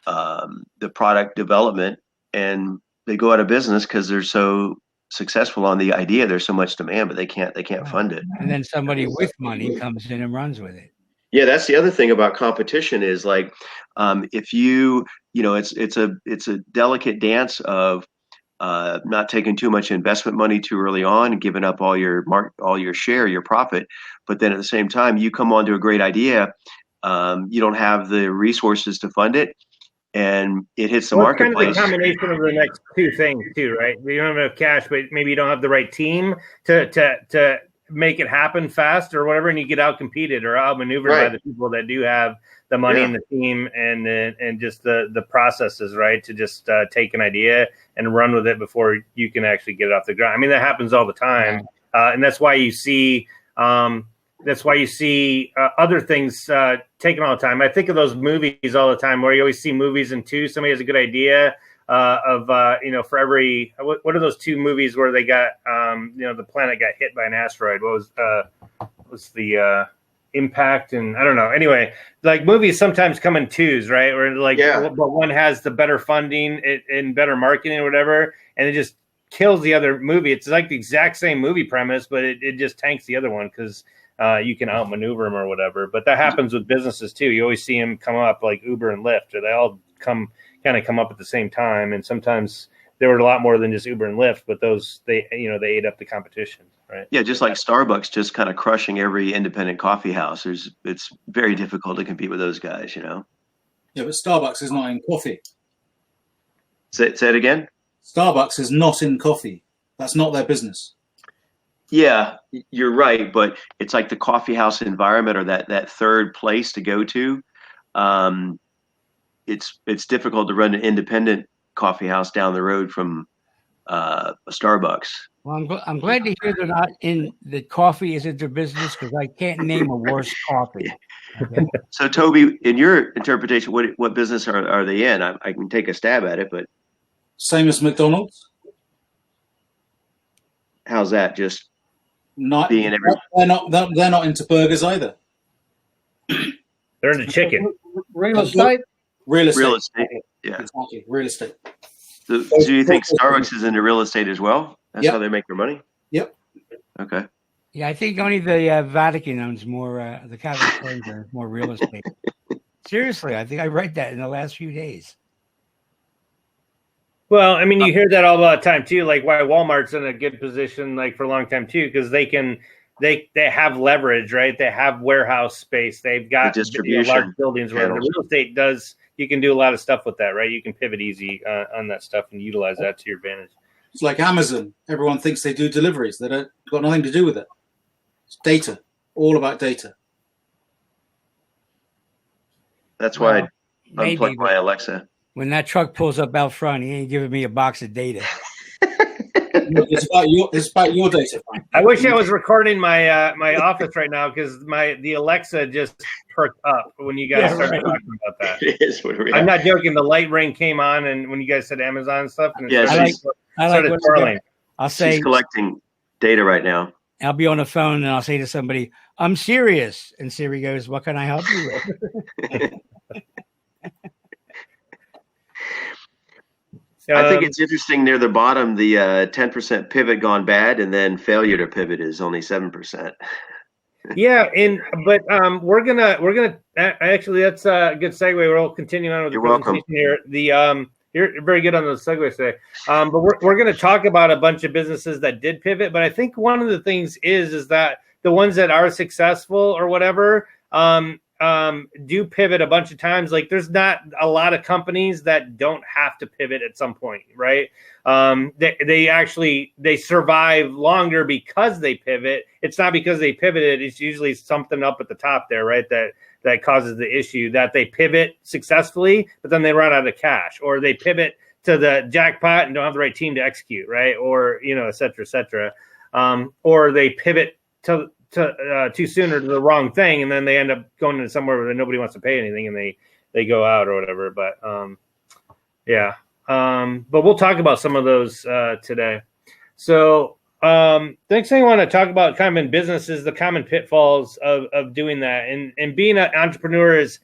the product development, and they go out of business because they're so successful on the idea. There's so much demand, but they can't fund it. And then somebody with money comes in and runs with it. Yeah, that's the other thing about competition is like, if it's a delicate dance of not taking too much investment money too early on and giving up all your share, your profit. But then at the same time, you come onto a great idea, you don't have the resources to fund it, and it hits the marketplace. It's kind of the combination of the next two things too, right? You don't have enough cash, but maybe you don't have the right team to make it happen fast or whatever, and you get out competed or outmaneuvered by the people that do have the money and the team and just the processes, right? To just take an idea and run with it before you can actually get it off the ground. I mean, that happens all the time, and that's why you see other things taken all the time. I think of those movies all the time where you always see movies in two. Somebody has a good idea for every what are those two movies where they got the planet got hit by an asteroid? What was the impact? And I don't know. Anyway, like movies sometimes come in twos, right? Or but one has the better funding and better marketing or whatever, and it just kills the other movie. It's like the exact same movie premise, but it just tanks the other one because you can outmaneuver them or whatever. But that happens with businesses too. You always see them come up like Uber and Lyft, or they all come up at the same time, and sometimes there were a lot more than just Uber and Lyft, but those they ate up the competition, right? Yeah, just like Starbucks just kind of crushing every independent coffee house. It's very difficult to compete with those guys, Yeah, but Starbucks is not in coffee. Say it again? Starbucks is not in coffee. That's not their business. Yeah, you're right, but it's like the coffee house environment or that third place to go to. It's difficult to run an independent coffee house down the road from a Starbucks. Well, I'm glad to hear they're not in the coffee isn't their business, because I can't name a worse coffee. Okay? So, Toby, in your interpretation, what business are they in? I can take a stab at it, but same as McDonald's. How's that? Just not being in every. They're not into burgers either. They're into chicken. Real estate. Real estate. Yeah. Exactly. Real estate. So do you think Starbucks is into real estate as well? That's how they make their money? Yep. Okay. Yeah, I think only the Vatican owns more, the Catholic Church owns more real estate. Seriously, I think I read that in the last few days. Well, I mean, you hear that all the time too, like why Walmart's in a good position like for a long time too, because they have leverage, right? They have warehouse space. They've got distribution large buildings where the real estate does. You can do a lot of stuff with that, right? You can pivot easy on that stuff and utilize that to your advantage. It's like Amazon. Everyone thinks they do deliveries. They don't got nothing to do with it. It's data, all about data. That's why I unplugged my Alexa. When that truck pulls up out front, he ain't giving me a box of data. It's about your data, Frank. I wish I was recording my my office right now because the Alexa just perked up when you guys started talking about that. It is what I'm not joking. The light ring came on, and when you guys said Amazon and stuff, and it started twirling. I'll say she's collecting data right now. I'll be on the phone and I'll say to somebody, "I'm serious," and Siri goes, "What can I help you with?" I think it's interesting near the bottom, the 10% pivot gone bad, and then failure to pivot is only 7%. Yeah, but we're gonna actually, that's a good segue. We'll continue on with the presentation here. You're very good on those segues today. But we're going to talk about a bunch of businesses that did pivot. But I think one of the things is that the ones that are successful or whatever do pivot a bunch of times. Like there's not a lot of companies that don't have to pivot at some point, right? They survive longer because they pivot. It's not because they pivoted. It's usually something up at the top there, right? That causes the issue, that they pivot successfully, but then they run out of cash, or they pivot to the jackpot and don't have the right team to execute, right? Or, et cetera, et cetera. Or they pivot too soon or to the wrong thing, and then they end up going into somewhere where nobody wants to pay anything, and they go out or whatever. But but we'll talk about some of those today. So the next thing I want to talk about kind of in business is the common pitfalls of doing that. And being an entrepreneur is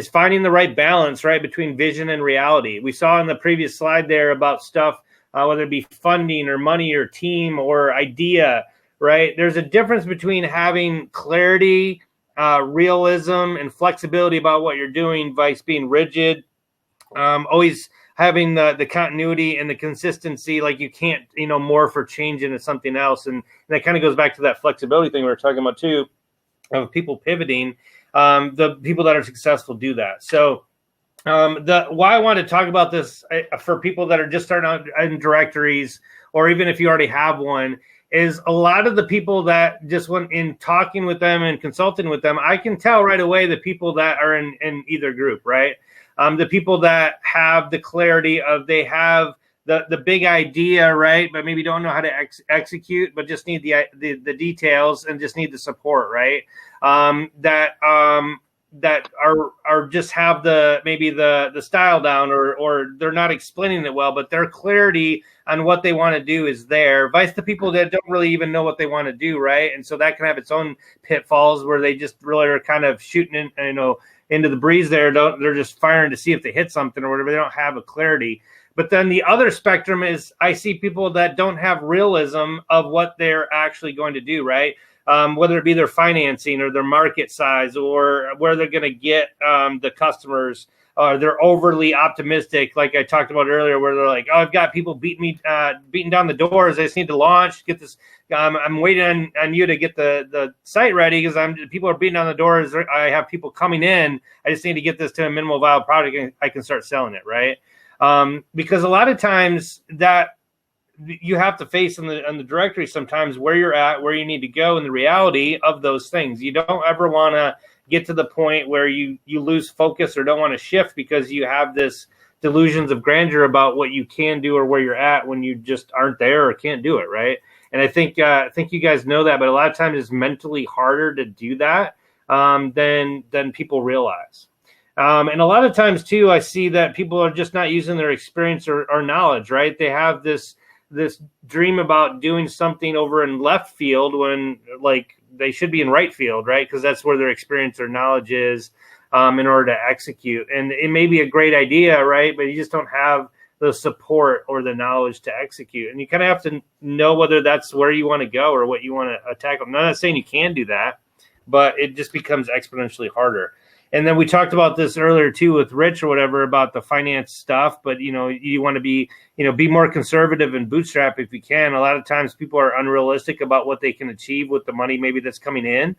finding the right balance, right, between vision and reality. We saw in the previous slide there about stuff, whether it be funding or money or team or idea, right? There's a difference between having clarity, realism, and flexibility about what you're doing versus being rigid, always having the continuity and the consistency, like you can't, morph or change into something else. And that kind of goes back to that flexibility thing we were talking about too, of people pivoting. The people that are successful do that. So why I want to talk about this for people that are just starting out in directories, or even if you already have one, is a lot of the people that just went in talking with them and consulting with them, I can tell right away the people that are in either group, right? The people that have the clarity of, they have the big idea, right? But maybe don't know how to execute, but just need the details and just need the support, right? That are just have the style down, or they're not explaining it well, but their clarity on what they want to do is there. Vice the people that don't really even know what they want to do, right? And so that can have its own pitfalls where they just really are kind of shooting into the breeze there. They're just firing to see if they hit something or whatever. They don't have a clarity. But then the other spectrum is, I see people that don't have realism of what they're actually going to do, right? Whether it be their financing or their market size, or where they're going to get the customers. They're overly optimistic, like I talked about earlier, where they're like, "Oh, I've got people beating down the doors. I just need to launch, get this. I'm waiting on you to get the site ready because people are beating down the doors. I have people coming in. I just need to get this to a minimal viable product, and I can start selling it, right?" Because a lot of times that you have to face on the directory sometimes where you're at, where you need to go, and the reality of those things. You don't ever want to get to the point where you lose focus or don't want to shift because you have this delusions of grandeur about what you can do or where you're at when you just aren't there or can't do it, right? And I think you guys know that, but a lot of times it's mentally harder to do that than people realize. And a lot of times too, I see that people are just not using their experience or knowledge, right? They have this dream about doing something over in left field when like they should be in right field, right? Because that's where their experience or knowledge is in order to execute. And it may be a great idea, right? But you just don't have the support or the knowledge to execute. And you kind of have to know whether that's where you want to go or what you want to attack. I'm not saying you can do that, but it just becomes exponentially harder. And then we talked about this earlier too with Rich or whatever about the finance stuff, but you want to be more conservative and bootstrap if you can. A lot of times people are unrealistic about what they can achieve with the money maybe that's coming in.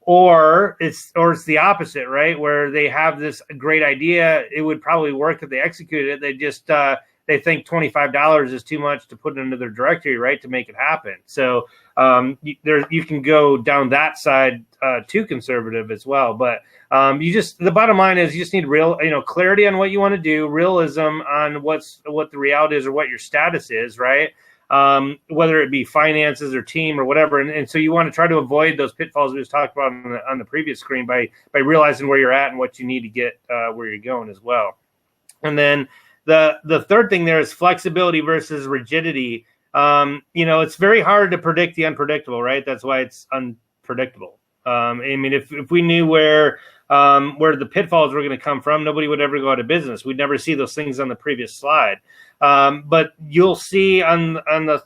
Or it's the opposite, right? Where they have this great idea. It would probably work if they executed it. They just they think $25 is too much to put into their directory, right, to make it happen. So you can go down that side too conservative as well. But the bottom line is you just need real, clarity on what you want to do, realism on what the reality is or what your status is, right? whether it be finances or team or whatever. And so you want to try to avoid those pitfalls we just talked about on the previous screen by realizing where you're at and what you need to get where you're going as well. And then the third thing there is flexibility versus rigidity. It's very hard to predict the unpredictable, right? That's why it's unpredictable. I mean, if we knew where the pitfalls were going to come from, nobody would ever go out of business. We'd never see those things on the previous slide. But you'll see on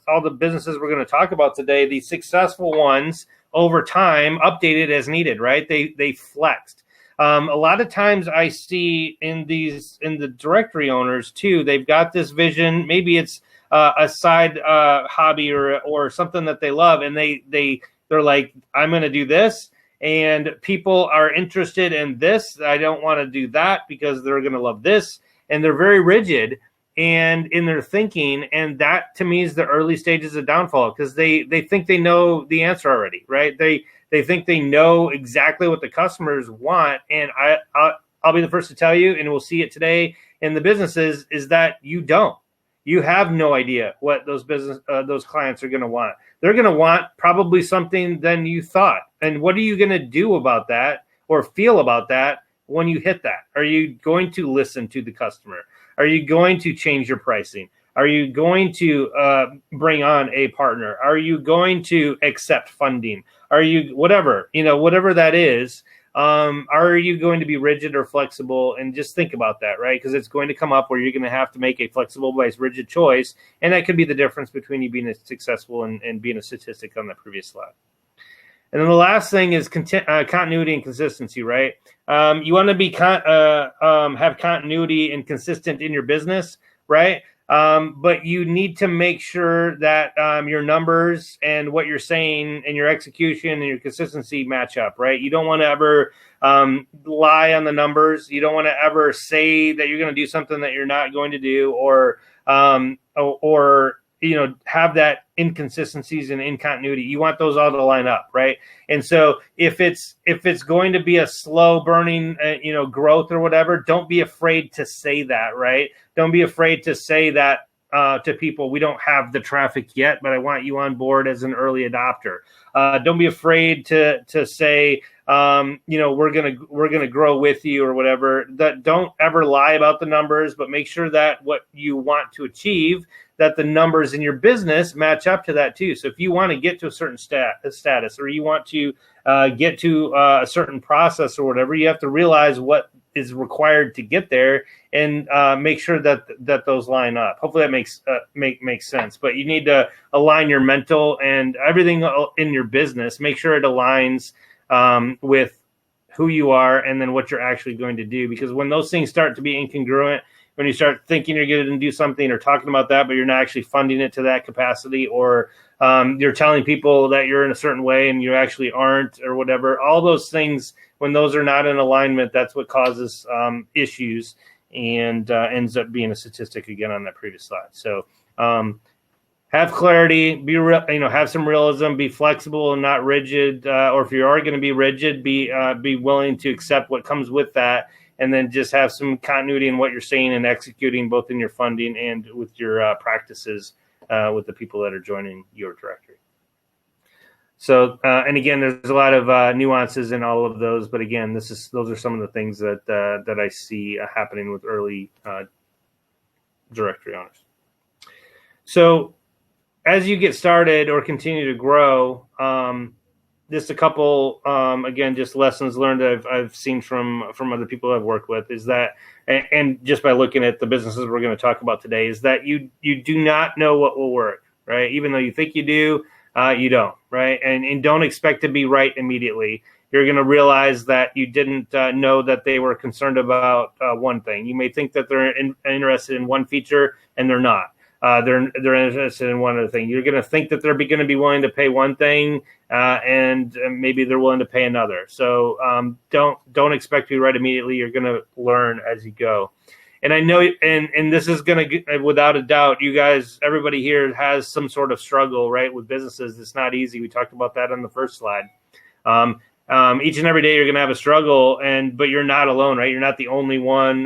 all the businesses we're going to talk about today, the successful ones over time updated as needed, right? They flexed. A lot of times I see in the directory owners too, they've got this vision. Maybe it's a side hobby or something that they love, and they're like, I'm going to do this, and people are interested in this. I don't want to do that because they're going to love this, and they're very rigid and in their thinking, and that to me is the early stages of downfall, because they think they know the answer already, right? They think they know exactly what the customers want, and I'll be the first to tell you, and we'll see it today in the businesses, is that you don't. You have no idea what those clients are going to want. They're going to want probably something than you thought. And what are you going to do about that or feel about that when you hit that? Are you going to listen to the customer? Are you going to change your pricing? Are you going to bring on a partner? Are you going to accept funding? Are you whatever that is? Are you going to be rigid or flexible? And just think about that, right? Because it's going to come up where you're going to have to make a flexible but rigid choice. And that could be the difference between you being successful and being a statistic on the previous slide. And then the last thing is continuity and consistency, right? You want to be have continuity and consistent in your business, right? But you need to make sure that your numbers and what you're saying and your execution and your consistency match up, right? You don't want to ever lie on the numbers. You don't want to ever say that you're going to do something that you're not going to do, or have that inconsistencies and incontinuity. You want those all to line up, right? And so if it's going to be a slow burning, growth or whatever, don't be afraid to say that, right? Don't be afraid to say that to people. We don't have the traffic yet, but I want you on board as an early adopter. Don't be afraid to say, we're gonna grow with you or whatever. That don't ever lie about the numbers, but make sure that what you want to achieve, that the numbers in your business match up to that too. So if you want to get to a certain status, or you want to get to a certain process or whatever, you have to realize what is required to get there, and make sure that those line up. Hopefully that makes sense. But you need to align your mental and everything in your business. Make sure it aligns with who you are and then what you're actually going to do. Because when those things start to be incongruent, when you start thinking you're going to do something or talking about that, but you're not actually funding it to that capacity, or you're telling people that you're in a certain way and you actually aren't, or whatever, all those things, when those are not in alignment, that's what causes issues and ends up being a statistic again on that previous slide. So have clarity, have some realism, be flexible and not rigid, or if you are going to be rigid, be willing to accept what comes with that. And then just have some continuity in what you're saying and executing, both in your funding and with your practices with the people that are joining your directory. So, and again, there's a lot of nuances in all of those. But again, those are some of the things that I see happening with early directory owners. So, as you get started or continue to grow, just a couple, again, just lessons learned that I've seen from other people I've worked with is that, and just by looking at the businesses we're going to talk about today, is that you do not know what will work, right? Even though you think you do, you don't, right? And don't expect to be right immediately. You're going to realize that you didn't know that they were concerned about one thing. You may think that they're interested in one feature, and they're not. They're interested in one other thing. You're going to think that they're going to be willing to pay one thing, and maybe they're willing to pay another. So don't expect to be right immediately. You're going to learn as you go. And I know, and this is going to, without a doubt, you guys, everybody here has some sort of struggle, right, with businesses. It's not easy. We talked about that on the first slide. Each and every day you're going to have a struggle, but you're not alone, right? You're not the only one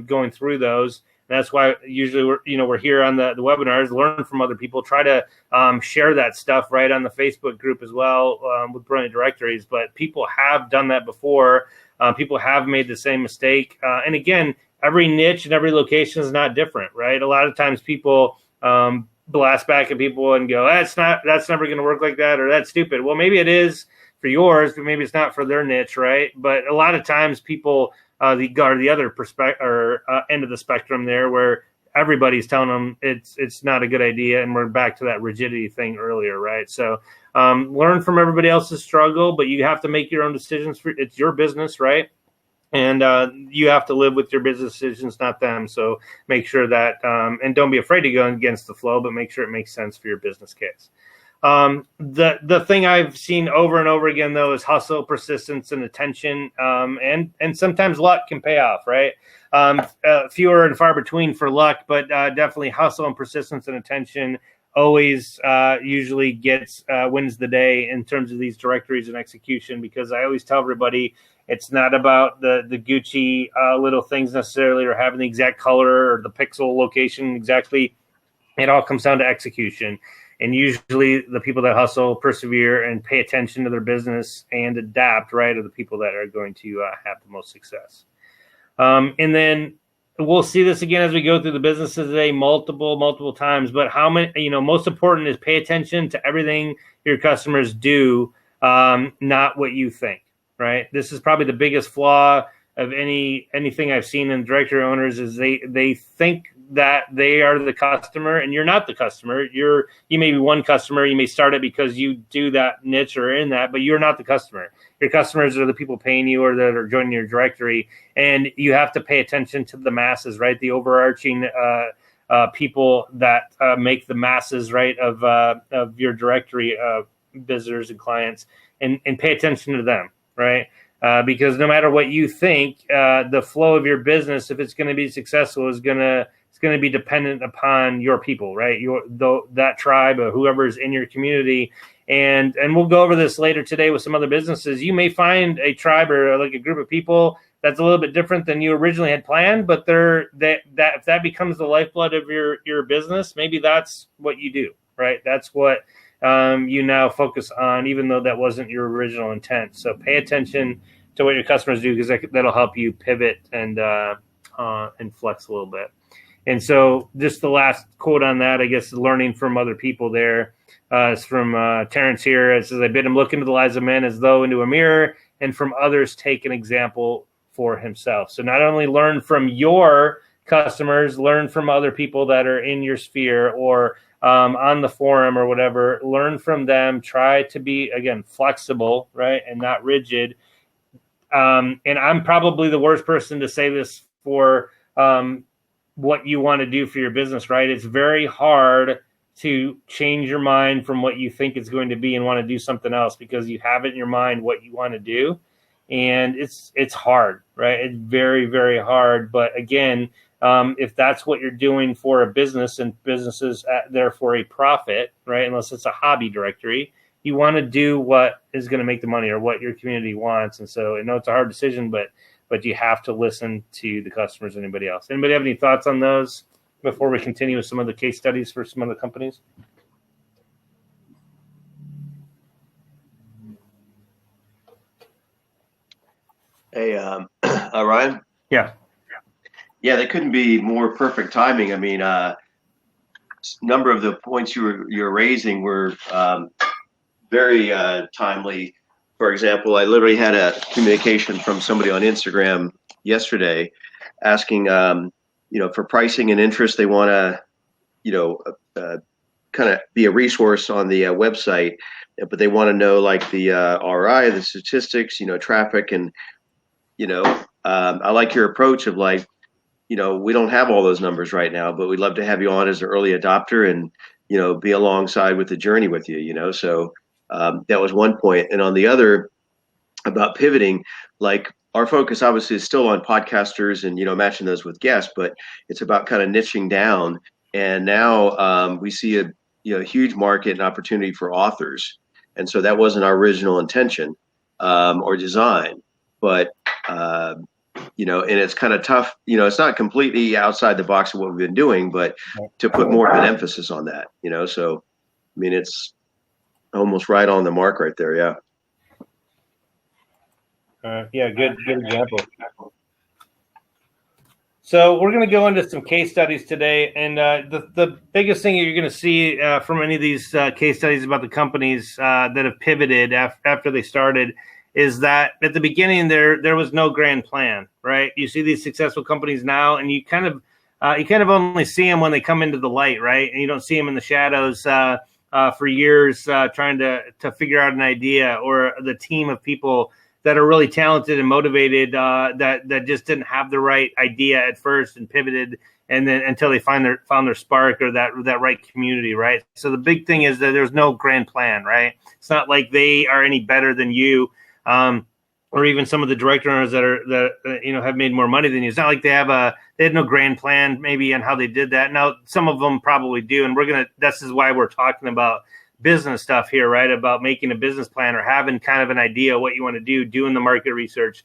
going through those. That's why usually we're here on the webinars, learn from other people, try to share that stuff right on the Facebook group as well with Brilliant Directories. But people have done that before. People have made the same mistake. And again, every niche and every location is not different, right? A lot of times people blast back at people and go, that's never going to work like that, or that's stupid. Well, maybe it is for yours, but maybe it's not for their niche, right? But a lot of times people the other perspective or end of the spectrum there, where everybody's telling them it's not a good idea, and we're back to that rigidity thing earlier, right? So learn from everybody else's struggle, but you have to make your own decisions. It's your business, right? And you have to live with your business decisions, not them. So make sure that, and don't be afraid to go against the flow, but make sure it makes sense for your business case. The thing I've seen over and over again, though, is hustle, persistence, and attention. And sometimes luck can pay off, right? Fewer and far between for luck, but definitely hustle and persistence and attention always usually wins the day in terms of these directories and execution, because I always tell everybody it's not about the Gucci little things necessarily, or having the exact color or the pixel location exactly. It all comes down to execution. And usually the people that hustle, persevere, and pay attention to their business and adapt, right, are the people that are going to have the most success. And then we'll see this again as we go through the businesses today multiple times. But most important is pay attention to everything your customers do, not what you think, right? This is probably the biggest flaw of anything I've seen in directory owners, is they think that they are the customer, and you're not the customer. You may be one customer. You may start it because you do that niche or in that, but you're not the customer. Your customers are the people paying you or that are joining your directory, and you have to pay attention to the masses, right? The overarching people that make the masses, right, of your directory visitors and clients, and pay attention to them, right? Because no matter what you think, the flow of your business, if it's going to be successful, is going to be dependent upon your people, right? That tribe or whoever's in your community. And we'll go over this later today with some other businesses. You may find a tribe or like a group of people that's a little bit different than you originally had planned, but if that becomes the lifeblood of your business, maybe that's what you do, right? That's what you now focus on, even though that wasn't your original intent. So pay attention to what your customers do, because that'll help you pivot and flex a little bit. And so just the last quote on that, I guess, learning from other people there, is from Terrence here. It says, I bid him look into the lives of men as though into a mirror, and from others take an example for himself. So not only learn from your customers, learn from other people that are in your sphere or on the forum or whatever, learn from them, try to be, again, flexible, right, and not rigid. And I'm probably the worst person to say this for what you want to do for your business, right? It's very hard to change your mind from what you think it's going to be and want to do something else, because you have it in your mind what you want to do. And it's hard, right? It's very, very hard. But again, if that's what you're doing for a business, and businesses there for a profit, right? Unless it's a hobby directory, you want to do what is going to make the money or what your community wants. And so I know it's a hard decision, but you have to listen to the customers and anybody else. Anybody have any thoughts on those before we continue with some of the case studies for some other companies? Hey, Ryan? Yeah. Yeah, that couldn't be more perfect timing. I mean, number of the points you're raising were very timely. For example, I literally had a communication from somebody on Instagram yesterday asking, for pricing and interest. They want to, kind of be a resource on the website, but they want to know like the RI, the statistics, traffic, and I like your approach of like, we don't have all those numbers right now, but we'd love to have you on as an early adopter and be alongside with the journey with you. So. That was one point. And on the other, about pivoting, like our focus obviously is still on podcasters and, matching those with guests, but it's about kind of niching down. And now we see a huge market and opportunity for authors. And so that wasn't our original intention or design, but and it's kind of tough. It's not completely outside the box of what we've been doing, but to put more of an emphasis on that, so, I mean, it's almost right on the mark right there. Yeah. Yeah, good example. So we're going to go into some case studies today, and the biggest thing you're going to see from any of these case studies about the companies that have pivoted after they started is that at the beginning there was no grand plan, right? You see these successful companies now, and you kind of only see them when they come into the light, right? And you don't see them in the shadows for years trying to figure out an idea, or the team of people that are really talented and motivated that just didn't have the right idea at first and pivoted, and then until they found their spark or that right community, right? So the big thing is that there's no grand plan, right? It's not like they are any better than you, or even some of the director owners that have made more money than you. It's not like they had no grand plan maybe on how they did that. Now some of them probably do, and this is why we're talking about business stuff here, right? About making a business plan or having kind of an idea what you want to do, doing the market research,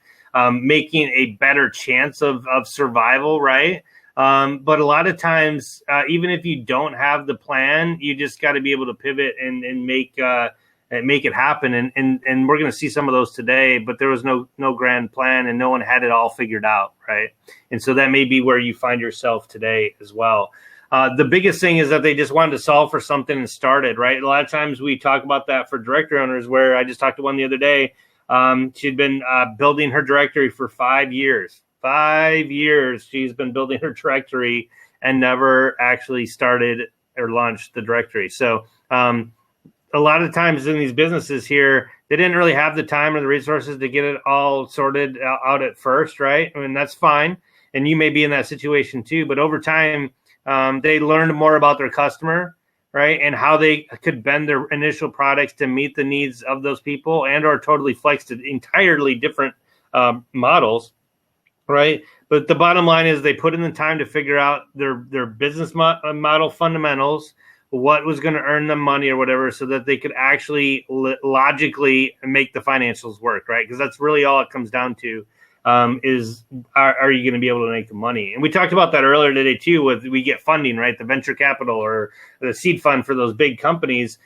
making a better chance of survival, right? But a lot of times, even if you don't have the plan, you just got to be able to pivot and make it happen. And we're going to see some of those today, but there was no grand plan and no one had it all figured out, right? And so that may be where you find yourself today as well. The biggest thing is that they just wanted to solve for something and started, right? A lot of times we talk about that for directory owners, where I just talked to one the other day. She'd been building her directory for 5 years. 5 years she's been building her directory and never actually started or launched the directory. So a lot of times in these businesses here, they didn't really have the time or the resources to get it all sorted out at first, right? I mean, that's fine. And you may be in that situation too, but over time, they learned more about their customer, right, and how they could bend their initial products to meet the needs of those people, and or totally flex to entirely different models, right? But the bottom line is they put in the time to figure out their business model fundamentals, what was going to earn them money or whatever, so that they could actually logically make the financials work, right? Because that's really all it comes down to. Is are you going to be able to make the money? And we talked about that earlier today too, with we get funding, right? The venture capital or the seed fund for those big companies.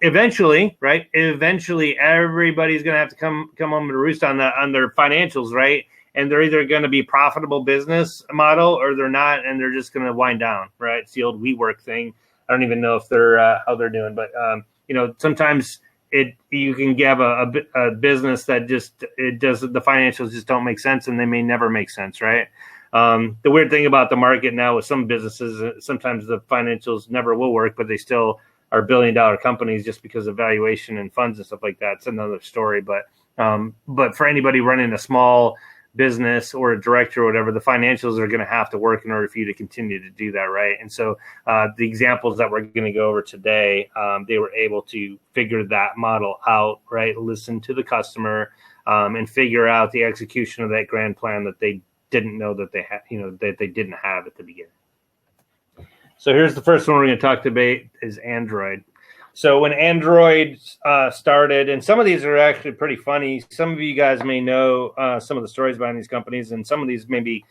Eventually, right? Eventually everybody's going to have to come home to roost on their financials, right? And they're either going to be profitable business model or they're not, and they're just going to wind down, right? It's the old WeWork thing. I don't even know if they're how they're doing, but sometimes you can have a business that the financials just don't make sense, and they may never make sense, right? The weird thing about the market now with some businesses, sometimes the financials never will work, but they still are billion-dollar companies just because of valuation and funds and stuff like that. It's another story, but for anybody running a small business or a director or whatever, the financials are going to have to work in order for you to continue to do that, right? And so the examples that we're going to go over today, they were able to figure that model out, right? Listen to the customer and figure out the execution of that grand plan that they didn't know that they had, that they didn't have at the beginning. So here's the first one we're going to talk about is Android. So when Android started, and some of these are actually pretty funny. Some of you guys may know some of the stories behind these companies, and some of these may be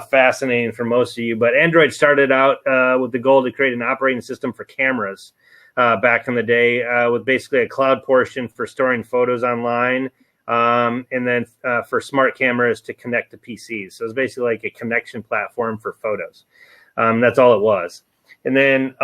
fascinating for most of you. But Android started out with the goal to create an operating system for cameras back in the day, with basically a cloud portion for storing photos online, and then for smart cameras to connect to PCs. So it's basically like a connection platform for photos. That's all it was. And then,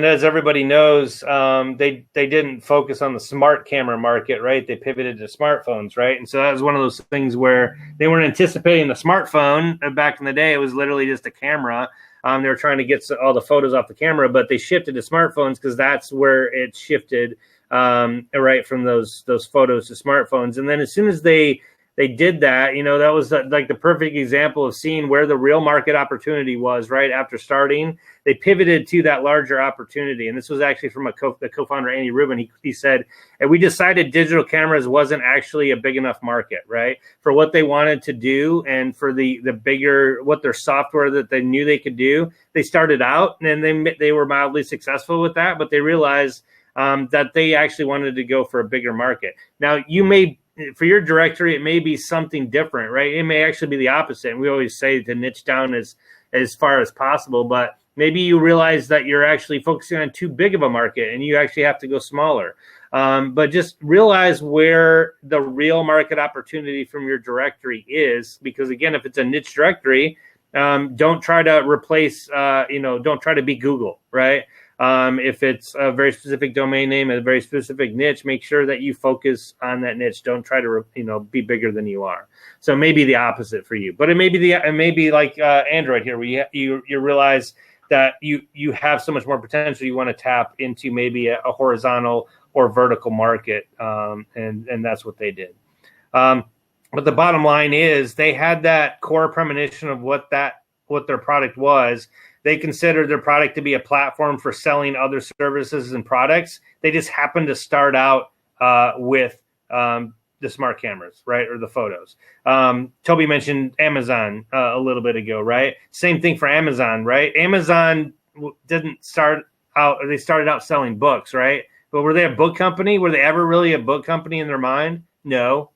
as everybody knows, they didn't focus on the smart camera market, right? They pivoted to smartphones, right? And so that was one of those things where they weren't anticipating the smartphone. Back in the day, it was literally just a camera. They were trying to get all the photos off the camera, but they shifted to smartphones because that's where it shifted, right, from those photos to smartphones. And then as soon as they did that, that was like the perfect example of seeing where the real market opportunity was, right? After starting, they pivoted to that larger opportunity. And this was actually from the co-founder, Andy Rubin. He said, and we decided digital cameras wasn't actually a big enough market, right? For what they wanted to do and for the bigger, what their software that they knew they could do. They started out and they were mildly successful with that, but they realized that they actually wanted to go for a bigger market. Now, you may for your directory, it may be something different, right? It may actually be the opposite. And we always say to niche down as far as possible, but maybe you realize that you're actually focusing on too big of a market and you actually have to go smaller. But just realize where the real market opportunity from your directory is, because again, if it's a niche directory, don't try to replace, don't try to be Google, right? If it's a very specific domain name, a very specific niche, make sure that you focus on that niche. Don't try to, be bigger than you are. So maybe the opposite for you, but it may be like Android here, where you realize that you have so much more potential. You want to tap into maybe a horizontal or vertical market, and that's what they did. But the bottom line is they had that core premonition of what their product was. They considered their product to be a platform for selling other services and products. They just happened to start out with the smart cameras, right, or the photos. Toby mentioned Amazon a little bit ago, right? Same thing for Amazon, right? Amazon didn't start out; they started out selling books, right? But were they a book company? Were they ever really a book company in their mind? No.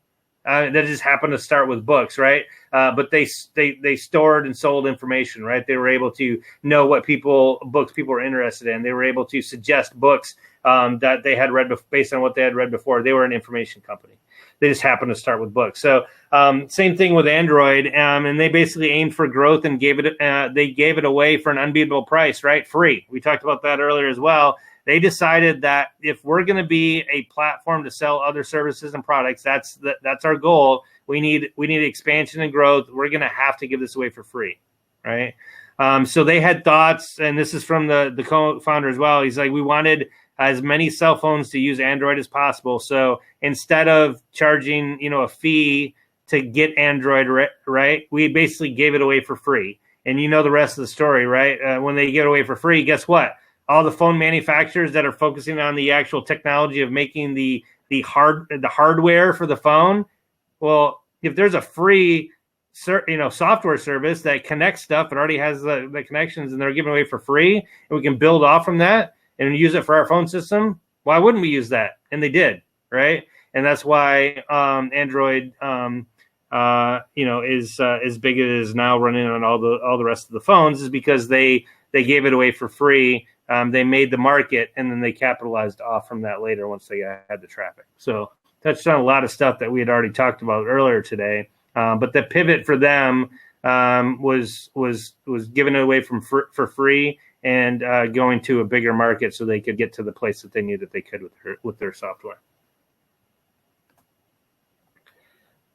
That just happened to start with books, right? But they stored and sold information, right? They were able to know what books people were interested in. They were able to suggest books that they had read based on what they had read before. They were an information company. They just happened to start with books. So same thing with Android, and they basically aimed for growth and gave it away for an unbeatable price, right? Free. We talked about that earlier as well. They decided that if we're going to be a platform to sell other services and products, that's our goal. We need expansion and growth. We're going to have to give this away for free, right? So they had thoughts, and this is from the co-founder as well. He's like, we wanted as many cell phones to use Android as possible. So instead of charging, a fee to get Android, right, we basically gave it away for free. And the rest of the story, right? When they get away for free, guess what? All the phone manufacturers that are focusing on the actual technology of making the hardware for the phone, well, if there's a free software service that connects stuff and already has the connections, and they're giving away for free, and we can build off from that and use it for our phone system, why wouldn't we use that? And they did, right? And that's why Android is as big as it is now, running on all the rest of the phones, is because they gave it away for free. They made the market, and then they capitalized off from that later once they had the traffic. So touched on a lot of stuff that we had already talked about earlier today. But the pivot for them was giving it away for free and going to a bigger market so they could get to the place that they knew that they could with their software.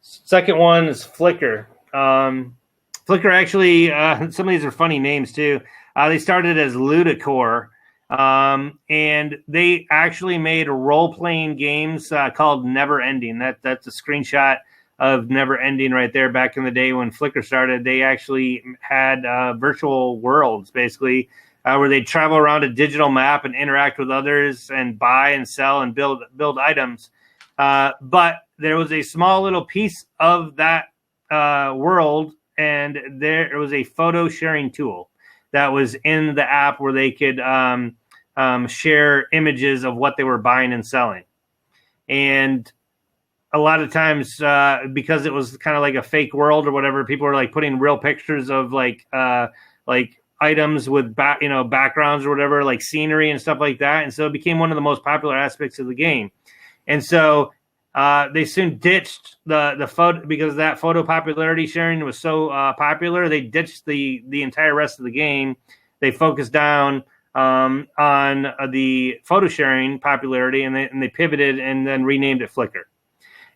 Second one is Flickr. Flickr actually, some of these are funny names too. They started as Ludicore, and they actually made role-playing games called Never Ending. That's a screenshot of Never Ending right there. Back in the day when Flickr started, they actually had virtual worlds, basically, where they travel around a digital map and interact with others and buy and sell and build items. But there was a small little piece of that world, and there was a photo sharing tool that was in the app where they could share images of what they were buying and selling. And a lot of times, because it was kind of like a fake world or whatever, people were like putting real pictures of like items with backgrounds or whatever, like scenery and stuff like that. And so it became one of the most popular aspects of the game. And so they soon ditched the photo, because that photo popularity sharing was so popular. They ditched the entire rest of the game. They focused down on the photo sharing popularity, and they pivoted and then renamed it Flickr.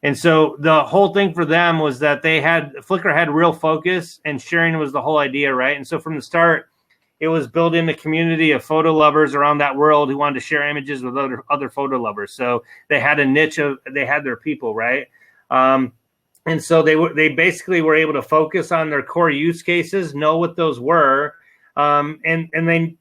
And so the whole thing for them was that Flickr had real focus, and sharing was the whole idea, right? And so from the start, it was building a community of photo lovers around that world who wanted to share images with other photo lovers. So they had a niche they had their people, right? And so they basically were able to focus on their core use cases, know what those were, and then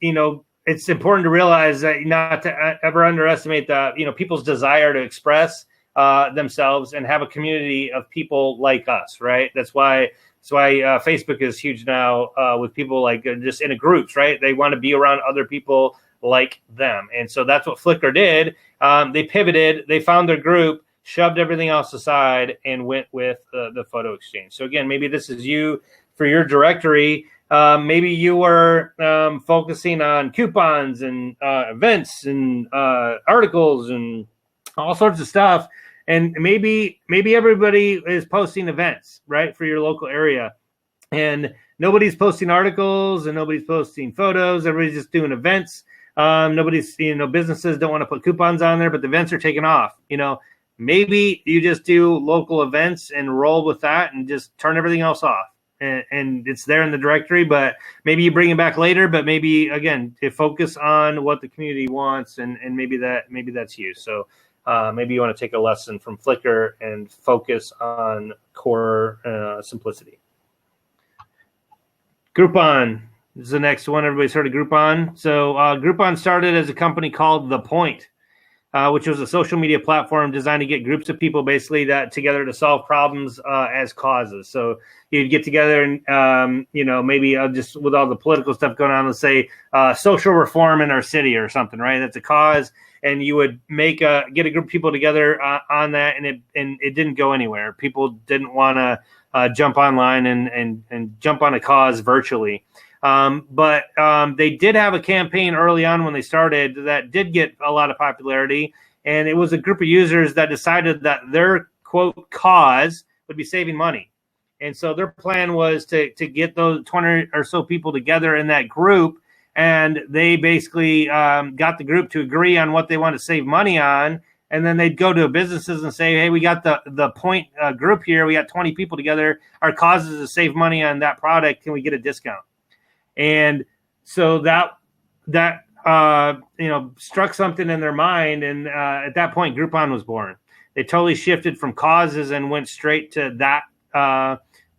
it's important to realize that not to ever underestimate people's desire to express themselves and have a community of people like us, right? That's why Facebook is huge now with people like just in groups, right? They want to be around other people like them. And so that's what Flickr did. They pivoted. They found their group. shoved everything else aside and went with the photo exchange. So again, maybe this is you for your directory. Maybe you were focusing on coupons and events and articles and all sorts of stuff. And maybe everybody is posting events, right, for your local area. And nobody's posting articles and nobody's posting photos. Everybody's just doing events. Nobody's, businesses don't want to put coupons on there, but the events are taking off. Maybe you just do local events and roll with that and just turn everything else off. And it's there in the directory, but maybe you bring it back later. But maybe again, to focus on what the community wants, and maybe that's you. So maybe you want to take a lesson from Flickr and focus on core simplicity. Groupon is the next one. Everybody's heard of Groupon. So Groupon started as a company called The Point, which was a social media platform designed to get groups of people basically together to solve problems as causes. So you'd get together and, maybe just with all the political stuff going on, let's say social reform in our city or something, right? That's a cause. And you would get a group of people together on that, and it didn't go anywhere. People didn't want to jump online and jump on a cause virtually. But they did have a campaign early on when they started that did get a lot of popularity, and it was a group of users that decided that their quote cause would be saving money. And so their plan was to get those 20 or so people together in that group, and they basically got the group to agree on what they want to save money on. And then they'd go to businesses and say, hey, we got the Point group here. We got 20 people together. Our cause is to save money on that product. Can we get a discount? And so that struck something in their mind. And at that point, Groupon was born. They totally shifted from causes and went straight to that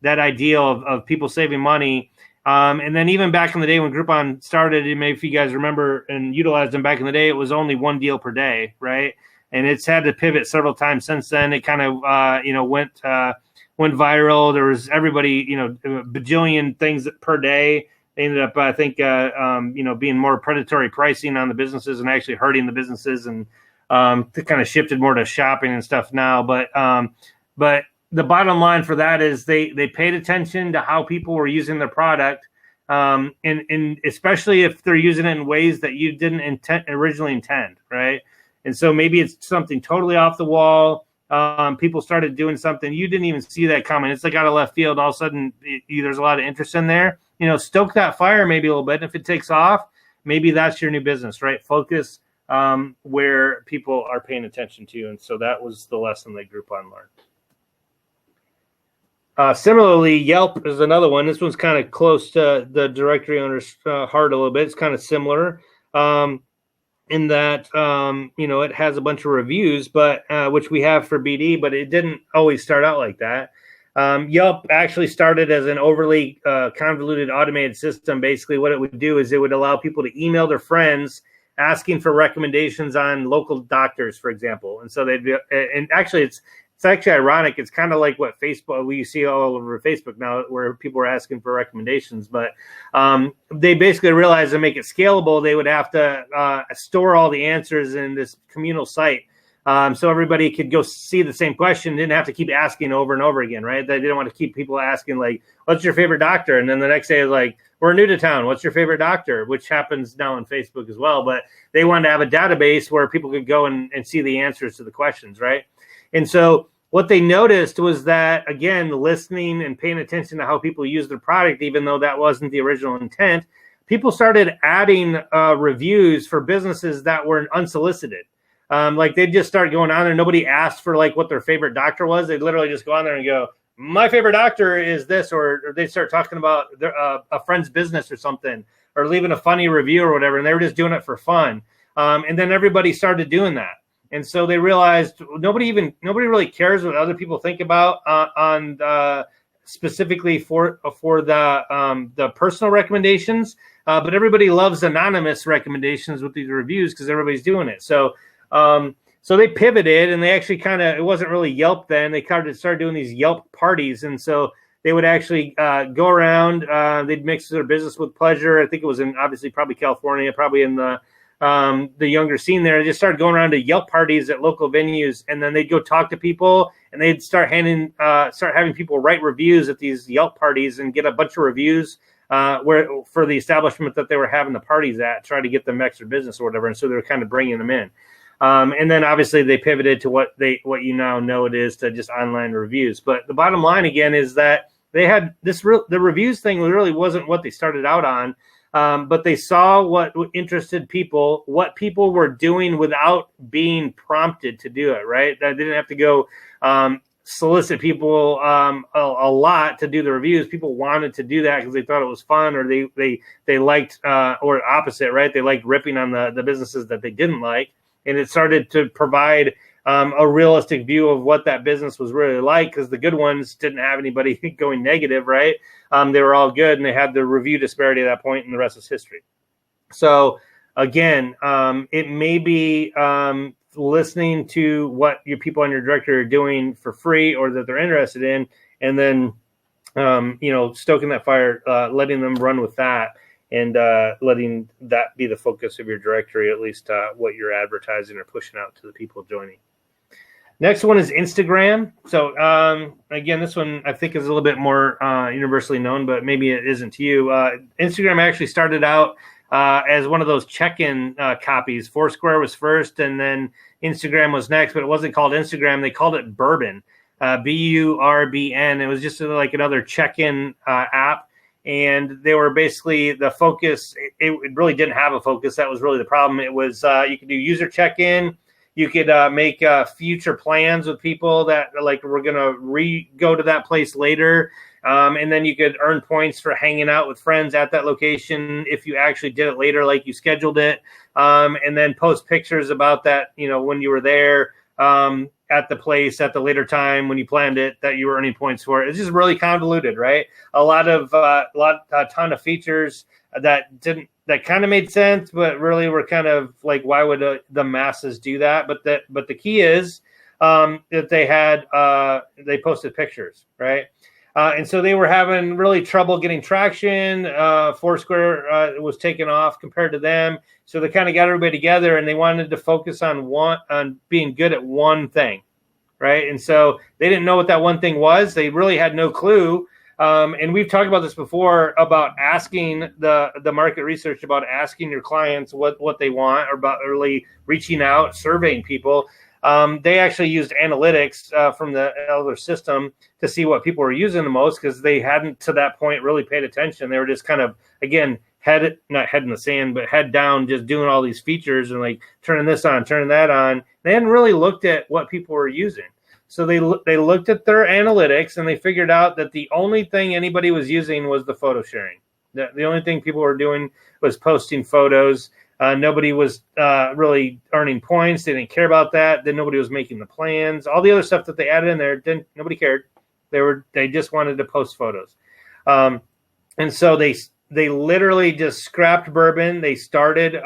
ideal of people saving money. And then even back in the day when Groupon started, maybe if you guys remember and utilized them back in the day, it was only one deal per day, right? And it's had to pivot several times since then. It kind of, went viral. There was everybody, bajillion things per day. They ended up, I think, being more predatory pricing on the businesses and actually hurting the businesses, and it kind of shifted more to shopping and stuff now. But the bottom line for that is they paid attention to how people were using their product, and especially if they're using it in ways that you didn't originally intend, right? And so maybe it's something totally off the wall. People started doing something you didn't even see that coming. It's like out of left field. All of a sudden, there's a lot of interest in there. Stoke that fire maybe a little bit. And if it takes off, maybe that's your new business, right? Focus where people are paying attention to. And so that was the lesson that Groupon learned. Similarly, Yelp is another one. This one's kind of close to the directory owner's heart a little bit. It's kind of similar. In that, it has a bunch of reviews, but which we have for BD, but it didn't always start out like that. Yelp actually started as an overly convoluted automated system. Basically, what it would do is it would allow people to email their friends asking for recommendations on local doctors, for example. And so and actually it's actually ironic. It's kind of like what Facebook, we see all over Facebook now, where people are asking for recommendations. But they basically realized to make it scalable, they would have to store all the answers in this communal site. So everybody could go see the same question, didn't have to keep asking over and over again, right? They didn't want to keep people asking, like, what's your favorite doctor? And then the next day is like, we're new to town. What's your favorite doctor? Which happens now on Facebook as well. But they wanted to have a database where people could go and see the answers to the questions, right? And so what they noticed was that, again, listening and paying attention to how people use their product, even though that wasn't the original intent, people started adding reviews for businesses that were unsolicited. Like they'd just start going on there. Nobody asked for like what their favorite doctor was. They'd literally just go on there and go, my favorite doctor is this, or they start talking about a friend's business or something, or leaving a funny review or whatever. And they were just doing it for fun. And then everybody started doing that. And so they realized nobody really cares what other people think about on specifically for the personal recommendations, but everybody loves anonymous recommendations with these reviews because everybody's doing it. So they pivoted, and they actually it wasn't really Yelp then. They started doing these Yelp parties, and so they would actually go around. They'd mix their business with pleasure. I think it was in obviously probably California, probably in the the younger scene there. They just started going around to Yelp parties at local venues, and then they'd go talk to people, and they'd start having people write reviews at these Yelp parties and get a bunch of reviews for the establishment that they were having the parties at, try to get them extra business or whatever. And so they were kind of bringing them in. And then obviously they pivoted to what you now know it is, to just online reviews. But the bottom line again is that they had the reviews thing really wasn't what they started out on. But they saw what interested people, what people were doing without being prompted to do it, right? They didn't have to go solicit people a lot to do the reviews. People wanted to do that because they thought it was fun, or they liked, or opposite, right? They liked ripping on the businesses that they didn't like. And it started to provide a realistic view of what that business was really like, because the good ones didn't have anybody going negative, right? They were all good, and they had the review disparity at that point, and the rest is history. So again, it may be listening to what your people on your directory are doing for free or that they're interested in, and then stoking that fire, letting them run with that, and letting that be the focus of your directory, at least what you're advertising or pushing out to the people joining. Next one is Instagram. So again, this one I think is a little bit more universally known, but maybe it isn't to you. Instagram actually started out as one of those check-in copies. Foursquare was first, and then Instagram was next, but it wasn't called Instagram. They called it Bourbon, BURBN. It was just like another check-in app. And they were basically the focus. It really didn't have a focus. That was really the problem. It was you could do user check-in. You could make future plans with people that like we're going to go to that place later. And then you could earn points for hanging out with friends at that location if you actually did it later, like you scheduled it. And then post pictures about that, when you were there at the place at the later time when you planned it, that you were earning points for it. It's just really convoluted, right? A ton of features that kind of made sense, but really were kind of like, why would the masses do that? But the key is that they posted pictures, right? And so they were having really trouble getting traction. Foursquare was taking off compared to them. So they kind of got everybody together, and they wanted to focus on being good at one thing, right? And so they didn't know what that one thing was. They really had no clue. And we've talked about this before, about asking the market research, about asking your clients what they want, or about really reaching out, surveying people. They actually used analytics from the other system to see what people were using the most, because they hadn't to that point really paid attention. They were just kind of, again, not head in the sand, but head down, just doing all these features and like turning this on, turning that on. They hadn't really looked at what people were using. So they looked at their analytics, and they figured out that the only thing anybody was using was the photo sharing. The only thing people were doing was posting photos. Nobody was really earning points. They didn't care about that. Then nobody was making the plans. All the other stuff that they added in there, nobody cared. They just wanted to post photos. And so they literally just scrapped Bourbon. They started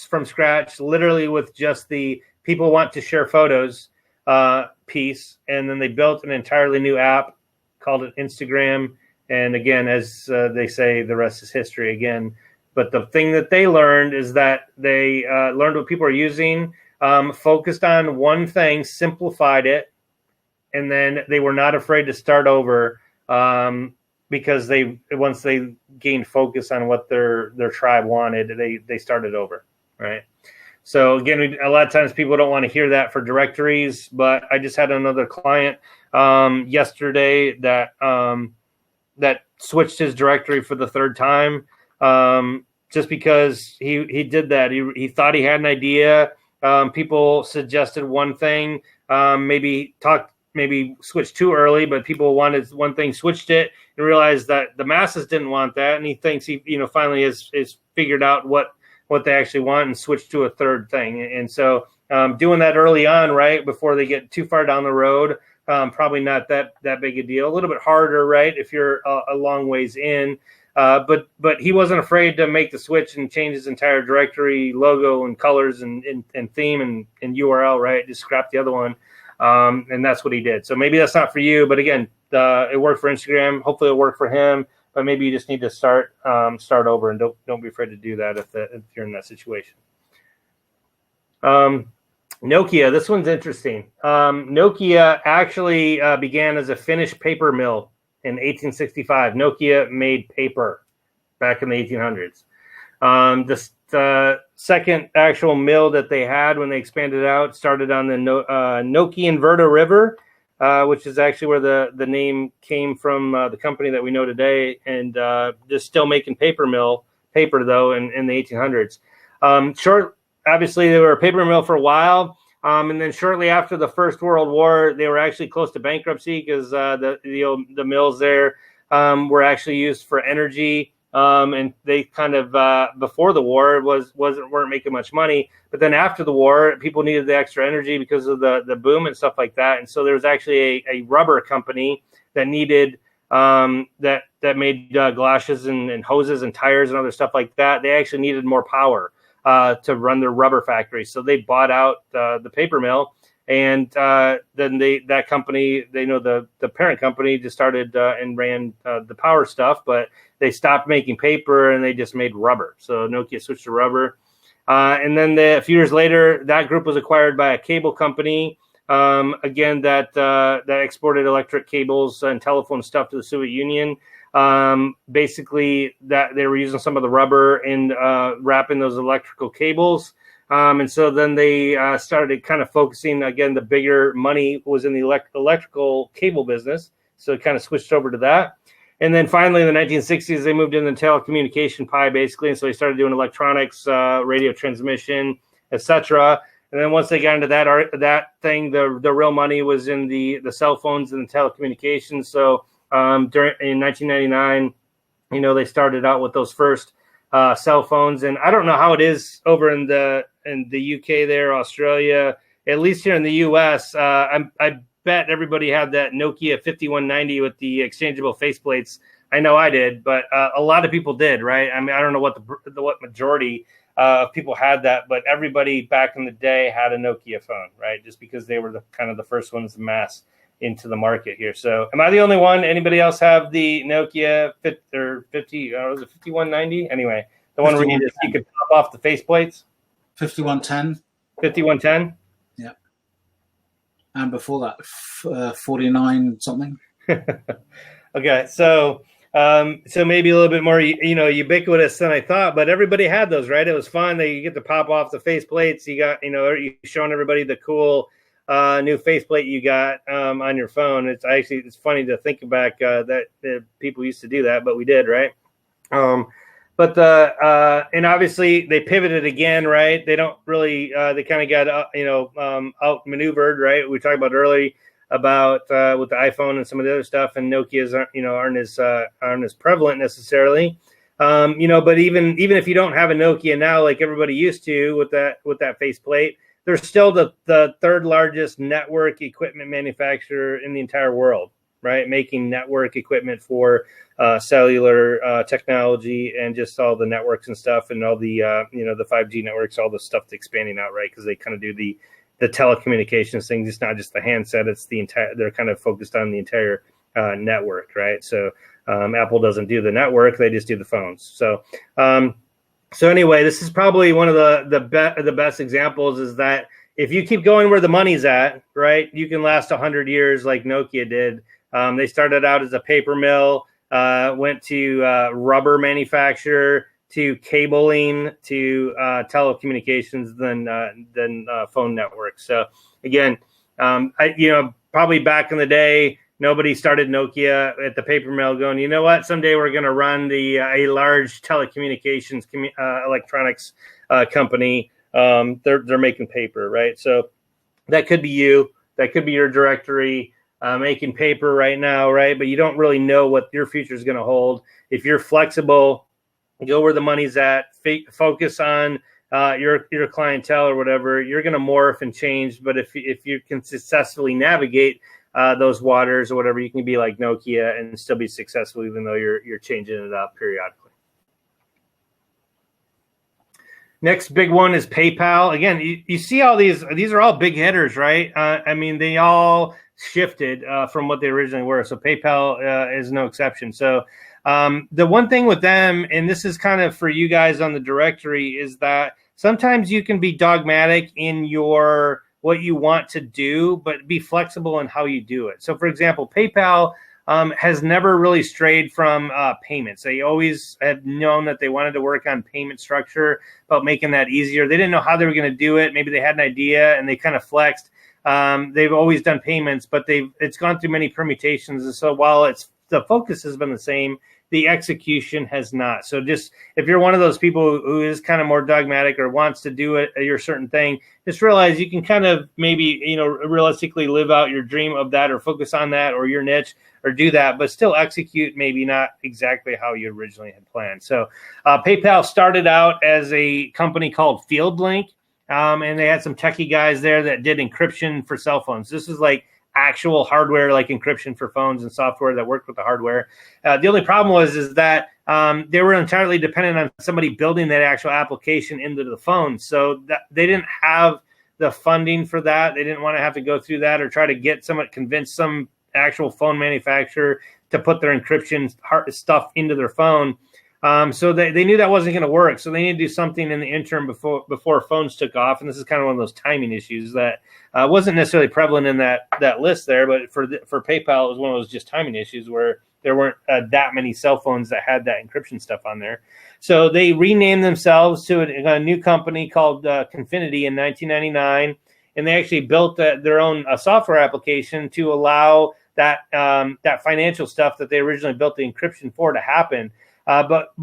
from scratch, literally with just the people want to share photos piece, and then they built an entirely new app, called it Instagram. And again, as they say, the rest is history again. But the thing that they learned is that they learned what people are using, focused on one thing, simplified it, and then they were not afraid to start over, because once they gained focus on what their tribe wanted, they started over, right? So again, a lot of times people don't want to hear that for directories, but I just had another client yesterday that switched his directory for the third time, just because he did that. He thought he had an idea. People suggested one thing, maybe switched too early, but people wanted one thing, switched it, and realized that the masses didn't want that. And he thinks he finally has figured out what they actually want and switched to a third thing. And so doing that early on, right, before they get too far down the road, probably not that big a deal. A little bit harder, right, if you're a long ways in. But he wasn't afraid to make the switch and change his entire directory logo and colors and theme and URL, right? Just scrap the other one. And that's what he did. So maybe that's not for you, but again, it worked for Instagram. Hopefully it'll work for him. But maybe you just need to start over, and don't be afraid to do that if you're in that situation. Nokia, this one's interesting. Nokia actually began as a Finnish paper mill in 1865. Nokia made paper back in the 1800s. The second actual mill that they had when they expanded out started on the Nokian River, which is actually where the name came from, the company that we know today, and just still making paper though in the 1800s. Obviously, they were a paper mill for a while, and then shortly after the First World War, they were actually close to bankruptcy because the mills there were actually used for energy. And they kind of before the war weren't making much money, but then after the war, people needed the extra energy because of the boom and stuff like that. And so there was actually a rubber company that needed that made galoshes and hoses and tires and other stuff like that. They actually needed more power to run their rubber factory, so they bought out the paper mill. And then that company, the parent company just started and ran the power stuff, but they stopped making paper and they just made rubber. So Nokia switched to rubber. And then a few years later, that group was acquired by a cable company, again, that exported electric cables and telephone stuff to the Soviet Union. Basically, that they were using some of the rubber in wrapping those electrical cables. And so then they started kind of focusing, again, the bigger money was in the electrical cable business. So it kind of switched over to that. And then finally, in the 1960s, they moved into the telecommunication pie, basically. And so they started doing electronics, radio transmission, etc. And then once they got into that thing, the real money was in the cell phones and the telecommunications. So in 1999, they started out with those first cell phones. And I don't know how it is over in the UK there, Australia, at least here in the US. I bet everybody had that Nokia 5190 with the exchangeable faceplates. I know I did, but a lot of people did, right? I mean, I don't know what majority of people had that, but everybody back in the day had a Nokia phone, right? Just because they were the first ones to mass into the market here. So am I the only one? Anybody else have the Nokia 5190? Anyway, the one where you could pop off the faceplates? 5110. 5110? Yeah. And before that, 49 something. Okay, so maybe a little bit more, ubiquitous than I thought, but everybody had those, right? It was fun. You get to pop off the faceplates. You got, you showing everybody the cool new faceplate you got on your phone. It's funny to think back that people used to do that, but we did, right? But and obviously they pivoted again, right? They don't really they kind of got outmaneuvered, right? We talked about earlier about with the iPhone and some of the other stuff, and Nokia's aren't as prevalent necessarily. But even if you don't have a Nokia now, like everybody used to with that faceplate, they're still the third largest network equipment manufacturer in the entire world, right? Making network equipment for cellular technology and just all the networks and stuff, and all the the 5G networks, all the stuff that's expanding out, right? Because they kind of do the telecommunications thing. It's not just the handset; it's the entire. They're kind of focused on the entire network, right? So Apple doesn't do the network; they just do the phones. So. So anyway, this is probably one of the best examples, is that if you keep going where the money's at, right, you can last 100 years like Nokia did. They started out as a paper mill, went to rubber manufacturer, to cabling, to telecommunications, then phone networks. So again, probably back in the day, nobody started Nokia at the paper mill going, you know what, someday we're going to run a large telecommunications electronics company. They're making paper, right? So that could be you. That could be your directory making paper right now, right? But you don't really know what your future is going to hold. If you're flexible, go where the money's at, focus on your clientele or whatever, you're going to morph and change. But if you can successfully navigate those waters or whatever, you can be like Nokia and still be successful, even though you're changing it up periodically. Next big one is PayPal. Again, you see all these are all big hitters, right? I mean, they all shifted from what they originally were. So PayPal is no exception. So the one thing with them, and this is kind of for you guys on the directory, is that sometimes you can be dogmatic in your what you want to do, but be flexible in how you do it. So, for example, PayPal has never really strayed from payments. They always have known that they wanted to work on payment structure, about making that easier. They didn't know how they were going to do it. Maybe they had an idea and they kind of flexed. They've always done payments, but it's gone through many permutations. And so while the focus has been the same, the execution has not. So just if you're one of those people who is kind of more dogmatic or wants to do your certain thing, just realize you can kind of maybe, realistically live out your dream of that or focus on that or your niche or do that, but still execute maybe not exactly how you originally had planned. So PayPal started out as a company called FieldLink, and they had some techie guys there that did encryption for cell phones. This is like actual hardware, like encryption for phones and software that worked with the hardware. The only problem is that they were entirely dependent on somebody building that actual application into the phone. So that they didn't have the funding for that. They didn't want to have to go through that or try to convince some actual phone manufacturer to put their encryption stuff into their phone. So they knew that wasn't going to work. So they needed to do something in the interim before phones took off. And this is kind of one of those timing issues that wasn't necessarily prevalent in that list there. But for PayPal, it was one of those just timing issues where there weren't that many cell phones that had that encryption stuff on there. So they renamed themselves to a new company called Confinity in 1999. And they actually built their own software application to allow that financial stuff that they originally built the encryption for to happen. But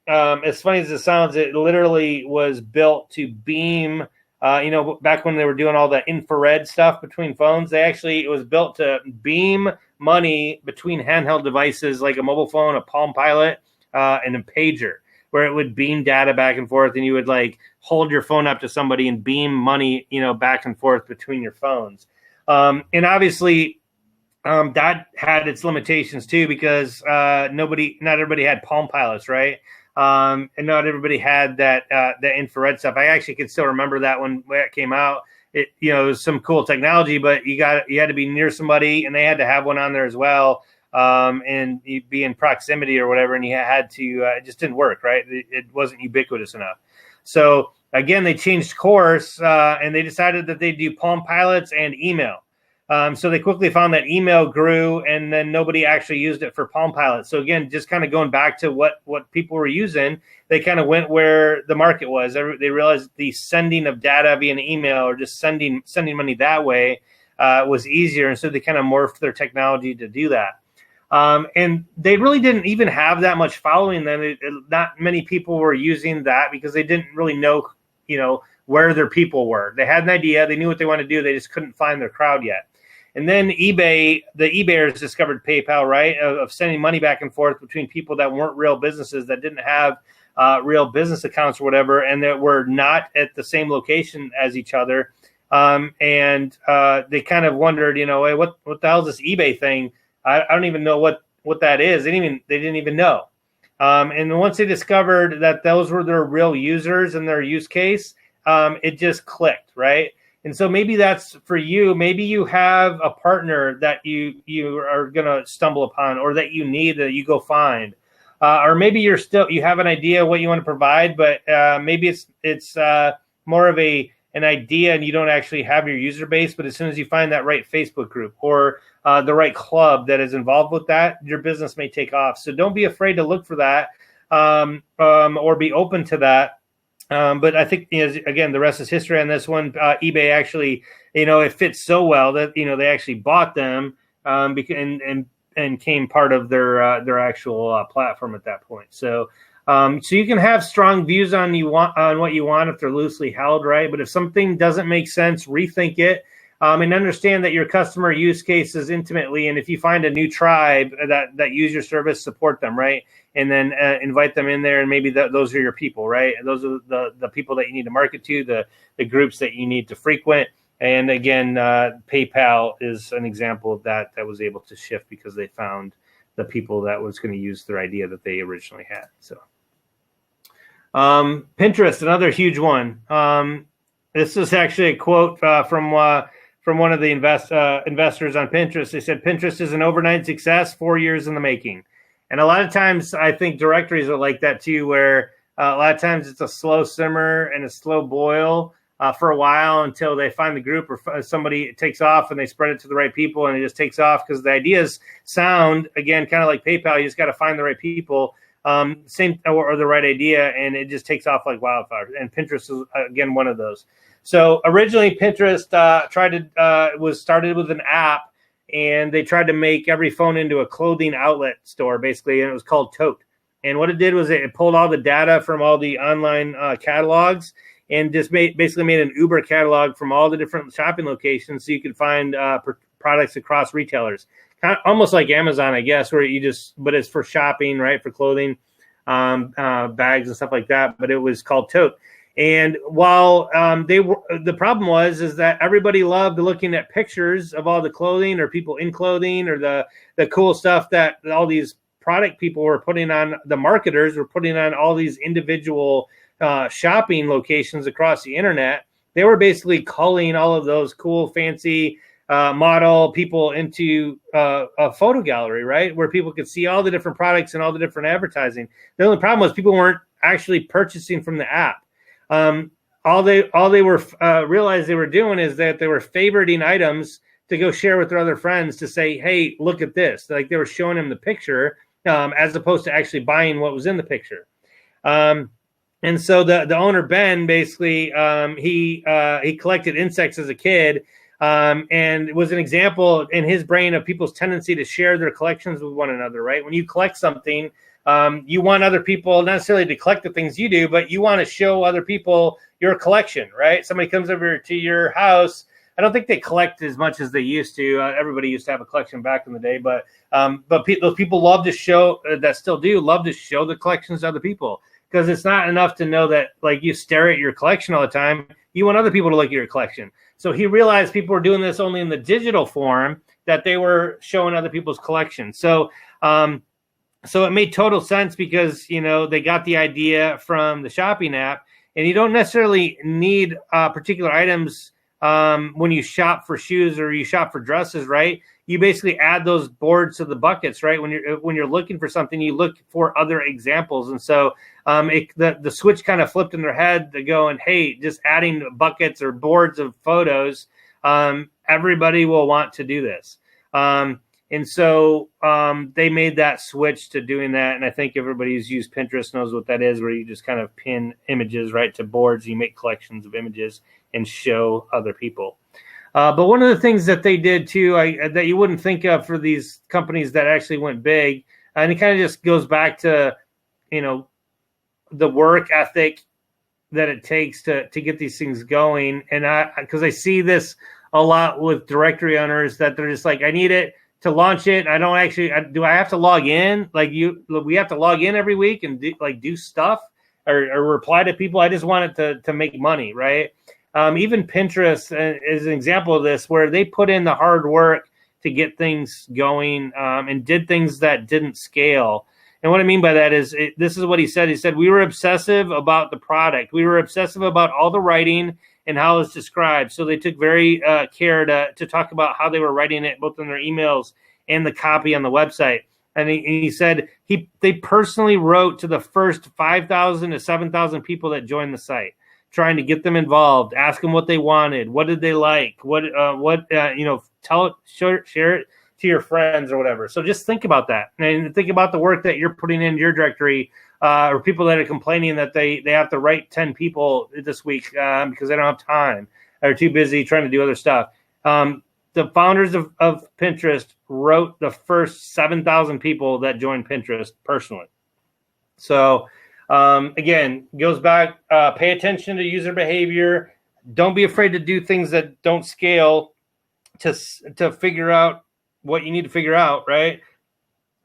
as funny as it sounds, it literally was built to beam, back when they were doing all the infrared stuff between phones, it was built to beam money between handheld devices like a mobile phone, a Palm Pilot, and a pager, where it would beam data back and forth, and you would like hold your phone up to somebody and beam money, back and forth between your phones. And obviously, that had its limitations too, because not everybody had Palm Pilots, right? And not everybody had that infrared stuff. I actually can still remember that when it came out. It was some cool technology, but you had to be near somebody, and they had to have one on there as well, and you'd be in proximity or whatever, and you had to. It just didn't work, right? It wasn't ubiquitous enough. So again, they changed course, and they decided that they'd do Palm Pilots and email. So they quickly found that email grew, and then nobody actually used it for Palm Pilot. So again, just kind of going back to what people were using, they kind of went where the market was. They realized the sending of data via an email or just sending money that way was easier, and so they kind of morphed their technology to do that. And they really didn't even have that much following then. Not many people were using that because they didn't really know, where their people were. They had an idea, they knew what they wanted to do, they just couldn't find their crowd yet. And then the eBayers discovered PayPal, right, of sending money back and forth between people that weren't real businesses, that didn't have real business accounts or whatever, and that were not at the same location as each other. And they kind of wondered, hey, what the hell is this eBay thing? I don't even know what that is. They didn't even know. And once they discovered that those were their real users and their use case, it just clicked, right? And so maybe that's for you. Maybe you have a partner that you are going to stumble upon, or that you need that you go find, or maybe you have an idea what you want to provide, but maybe it's more of an idea and you don't actually have your user base. But as soon as you find that right Facebook group or the right club that is involved with that, your business may take off. So don't be afraid to look for that or be open to that. But I think, again, the rest is history on this one. eBay actually, it fits so well that, they actually bought them and came part of their actual platform at that point. So you can have strong views on what you want if they're loosely held, right? But if something doesn't make sense, rethink it. And understand that your customer use cases intimately. And if you find a new tribe that use your service, support them, right? And then invite them in there, and maybe those are your people, right? Those are the people that you need to market to, the groups that you need to frequent. And again, PayPal is an example of that was able to shift because they found the people that was going to use their idea that they originally had. So Pinterest, another huge one. This is actually a quote from one of the investors on Pinterest. They said, Pinterest is an overnight success, 4 years in the making. And a lot of times I think directories are like that too, where A lot of times it's a slow simmer and a slow boil for a while until they find the group or somebody takes off and they spread it to the right people and it just takes off because the ideas sound, again, kind of like PayPal. You just got to find the right people, same or the right idea, and it just takes off like wildfire. And Pinterest is, again, one of those. So originally Pinterest was started with an app, and they tried to make every phone into a clothing outlet store, basically, and it was called Tote. And what it did was it pulled all the data from all the online catalogs and just basically made an Uber catalog from all the different shopping locations so you could find products across retailers. Kind of almost like Amazon, I guess, where but it's for shopping, right, for clothing, bags and stuff like that. But it was called Tote. And while the problem is that everybody loved looking at pictures of all the clothing or people in clothing or the cool stuff that all these product people were putting on, the marketers were putting on all these individual shopping locations across the internet. They were basically culling all of those cool, fancy model people into a photo gallery, right, where people could see all the different products and all the different advertising. The only problem was people weren't actually purchasing from the app. All they were realized they were doing is that they were favoriting items to go share with their other friends to say, hey, look at this. Like they were showing them the picture as opposed to actually buying what was in the picture. And so the owner, Ben, basically, he collected insects as a kid, and it was an example in his brain of people's tendency to share their collections with one another, right? When you collect something, you want other people not necessarily to collect the things you do, but you want to show other people your collection, right? Somebody comes over to your house. I don't think they collect as much as they used to. Everybody used to have a collection back in the day, but those people love to show that still do love to show the collections to other people, because it's not enough to know that like you stare at your collection all the time. You want other people to look at your collection. So he realized people were doing this only in the digital form, that they were showing other people's collections. So it made total sense because, they got the idea from the shopping app, and you don't necessarily need particular items when you shop for shoes or you shop for dresses, right? You basically add those boards to the buckets, right? When you're looking for something, you look for other examples. And so the switch kind of flipped in their head to go and, hey, just adding buckets or boards of photos, everybody will want to do this. And so they made that switch to doing that. And I think everybody who's used Pinterest knows what that is, where you just kind of pin images right to boards. You make collections of images and show other people. But one of the things that they did too, that you wouldn't think of for these companies that actually went big, and it kind of just goes back to, the work ethic that it takes to get these things going. And because I see this a lot with directory owners, that they're just like, I need it to launch it. I don't actually, do I have to log in? We have to log in every week and do stuff or reply to people. I just want it to make money, right? Even Pinterest is an example of this, where they put in the hard work to get things going and did things that didn't scale. And what I mean by that is, this is what he said. He said, we were obsessive about the product. We were obsessive about all the writing and how it's described. So they took very care to talk about how they were writing it, both in their emails and the copy on the website. And he said they personally wrote to the first 5,000 to 7,000 people that joined the site, trying to get them involved, ask them what they wanted, what did they like, share it to your friends or whatever. So just think about that, and think about the work that you're putting in your directory, or people that are complaining that they have to write 10 people this week because they don't have time or too busy trying to do other stuff. The founders of Pinterest wrote the first 7,000 people that joined Pinterest personally. So again, goes back, pay attention to user behavior. Don't be afraid to do things that don't scale to figure out what you need to figure out, right?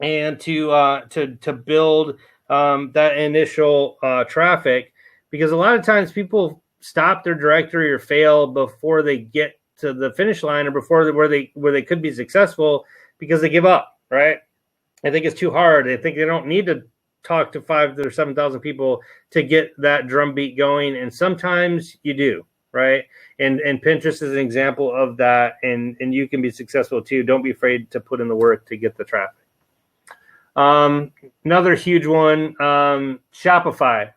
And to build that initial traffic, because a lot of times people stop their directory or fail before they get to the finish line, or before where they could be successful, because they give up, right? I think it's too hard. I think they don't need to talk to 5,000 or 7,000 people to get that drumbeat going, and sometimes you do, right? And Pinterest is an example of that, and you can be successful too. Don't be afraid to put in the work to get the traffic. Another huge one, Shopify.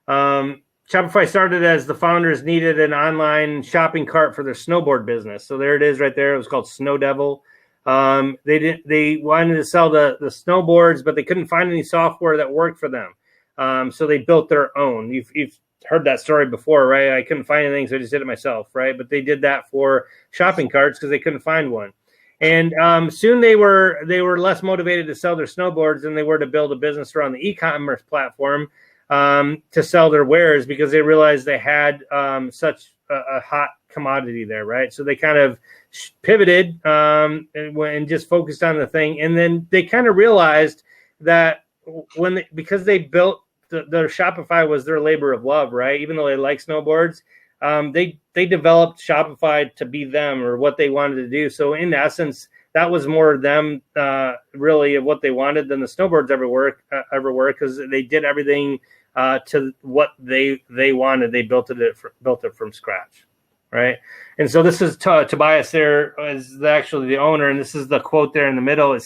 Shopify started as the founders needed an online shopping cart for their snowboard business. So there it is right there. It was called Snow Devil. They wanted to sell the snowboards, but they couldn't find any software that worked for them. So they built their own. You've heard that story before, right? I couldn't find anything, so I just did it myself, right? But they did that for shopping carts because they couldn't find one. And soon they were less motivated to sell their snowboards than they were to build a business around the e-commerce platform to sell their wares, because they realized they had such a hot commodity there, right? So they kind of pivoted and just focused on the thing. And then they kind of realized that because they built their Shopify was their labor of love, right? Even though they like snowboards, they developed Shopify to be them or what they wanted to do. So in essence, that was more them really of what they wanted than the snowboards ever were, because they did everything to what they wanted. They built it from scratch, right? And so this is Tobias there is actually the owner, and this is the quote there in the middle. He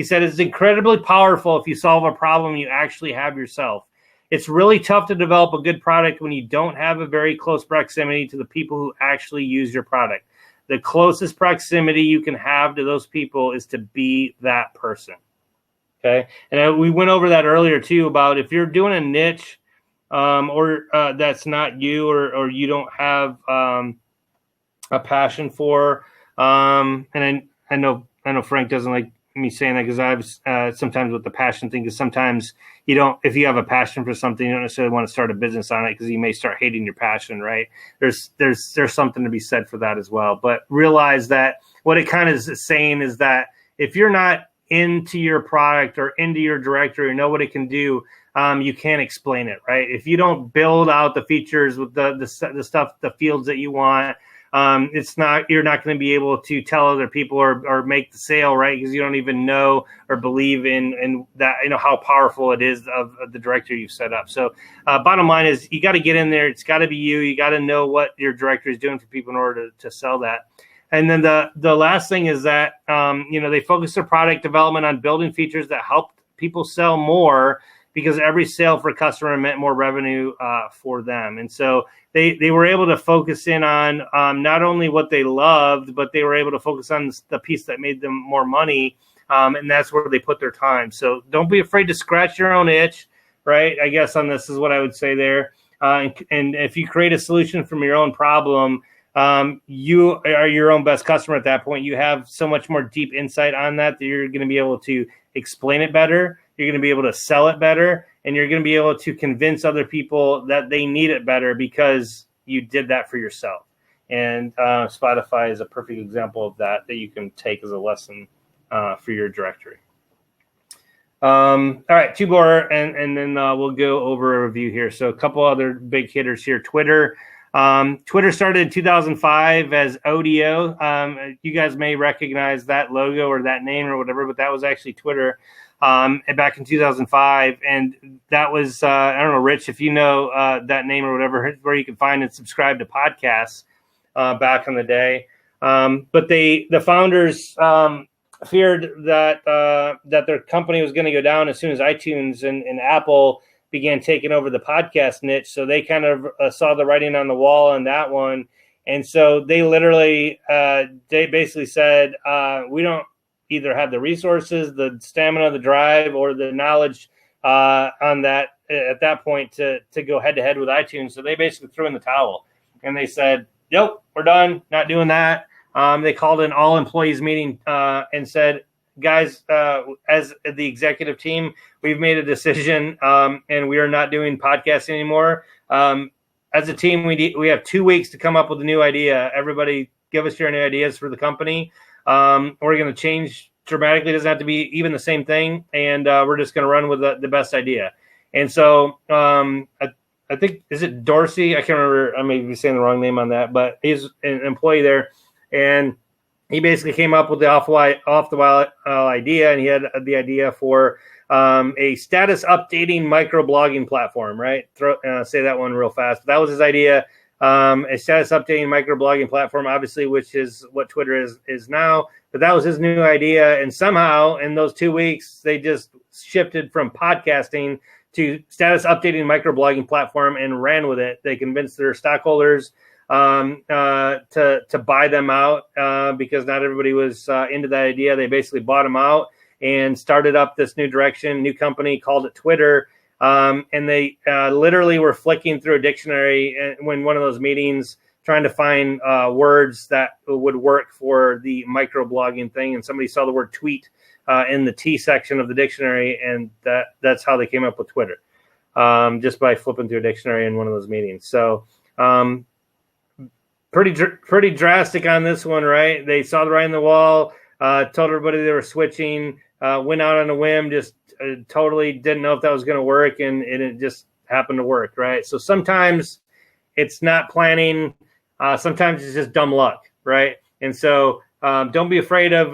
said, "It's incredibly powerful if you solve a problem you actually have yourself. It's really tough to develop a good product when you don't have a very close proximity to the people who actually use your product. The closest proximity you can have to those people is to be that person." Okay. And we went over that earlier too, about if you're doing a niche or that's not you, or you don't have a passion for, and I know Frank doesn't like me saying that, because I've sometimes with the passion thing, because sometimes if you have a passion for something, you don't necessarily want to start a business on it, because you may start hating your passion, right? There's something to be said for that as well. But realize that what it kind of is saying is that if you're not into your product or into your directory or know what it can do, you can't explain it, right? If you don't build out the features with the stuff, the fields that you want, you're not going to be able to tell other people or make the sale, right? Because you don't even know or believe in that, how powerful it is of the directory you've set up. So bottom line is you got to get in there. It's got to be you. You got to know what your directory is doing for people in order to sell that. And then the last thing is that, they focus their product development on building features that help people sell more, because every sale for a customer meant more revenue for them. And so they were able to focus in on not only what they loved, but they were able to focus on the piece that made them more money. And that's where they put their time. So don't be afraid to scratch your own itch, right? I guess on this is what I would say there. And if you create a solution from your own problem, you are your own best customer at that point. You have so much more deep insight on that you're going to be able to explain it better. You're going to be able to sell it better, and you're going to be able to convince other people that they need it better because you did that for yourself. And Spotify is a perfect example of that you can take as a lesson for your directory. All right, two more, and then we'll go over a review here. So a couple other big hitters here. Twitter. Twitter started in 2005 as Odeo. You guys may recognize that logo or that name or whatever, but that was actually Twitter back in 2005. And that was, I don't know, Rich, if you know that name or whatever, where you can find and subscribe to podcasts back in the day. But the founders feared that their company was going to go down as soon as iTunes and Apple began taking over the podcast niche. So they kind of saw the writing on the wall on that one. And so they literally, they basically said, we don't either have the resources, the stamina, the drive, or the knowledge on that at that point to go head to head with iTunes. So they basically threw in the towel and they said, nope, we're done. Not doing that. They called an all employees meeting and said, guys, as the executive team, we've made a decision and we are not doing podcasts anymore. As a team, we have 2 weeks to come up with a new idea. Everybody give us your new ideas for the company. We're going to change dramatically. It doesn't have to be even the same thing. And we're just going to run with the best idea. And so I think, is it Dorsey? I can't remember. I may be saying the wrong name on that, but he's an employee there. And he basically came up with the off the wall idea, and he had the idea for a status updating microblogging platform, right? Say that one real fast. That was his idea, a status updating microblogging platform, obviously, which is what Twitter is now. But that was his new idea, and somehow in those 2 weeks, they just shifted from podcasting to status updating microblogging platform and ran with it. They convinced their stockholders to buy them out because not everybody was into that idea. They basically bought them out and started up this new company, called it Twitter. And they literally were flicking through a dictionary when one of those meetings, trying to find words that would work for the microblogging thing. And somebody saw the word tweet in the T section of the dictionary, and that's how they came up with Twitter, just by flipping through a dictionary in one of those meetings. So pretty drastic on this one, right? They saw the writing on the wall, told everybody they were switching, went out on a whim, just totally didn't know if that was going to work, and it just happened to work, right? So sometimes it's not planning. Sometimes it's just dumb luck, right? And so don't be afraid of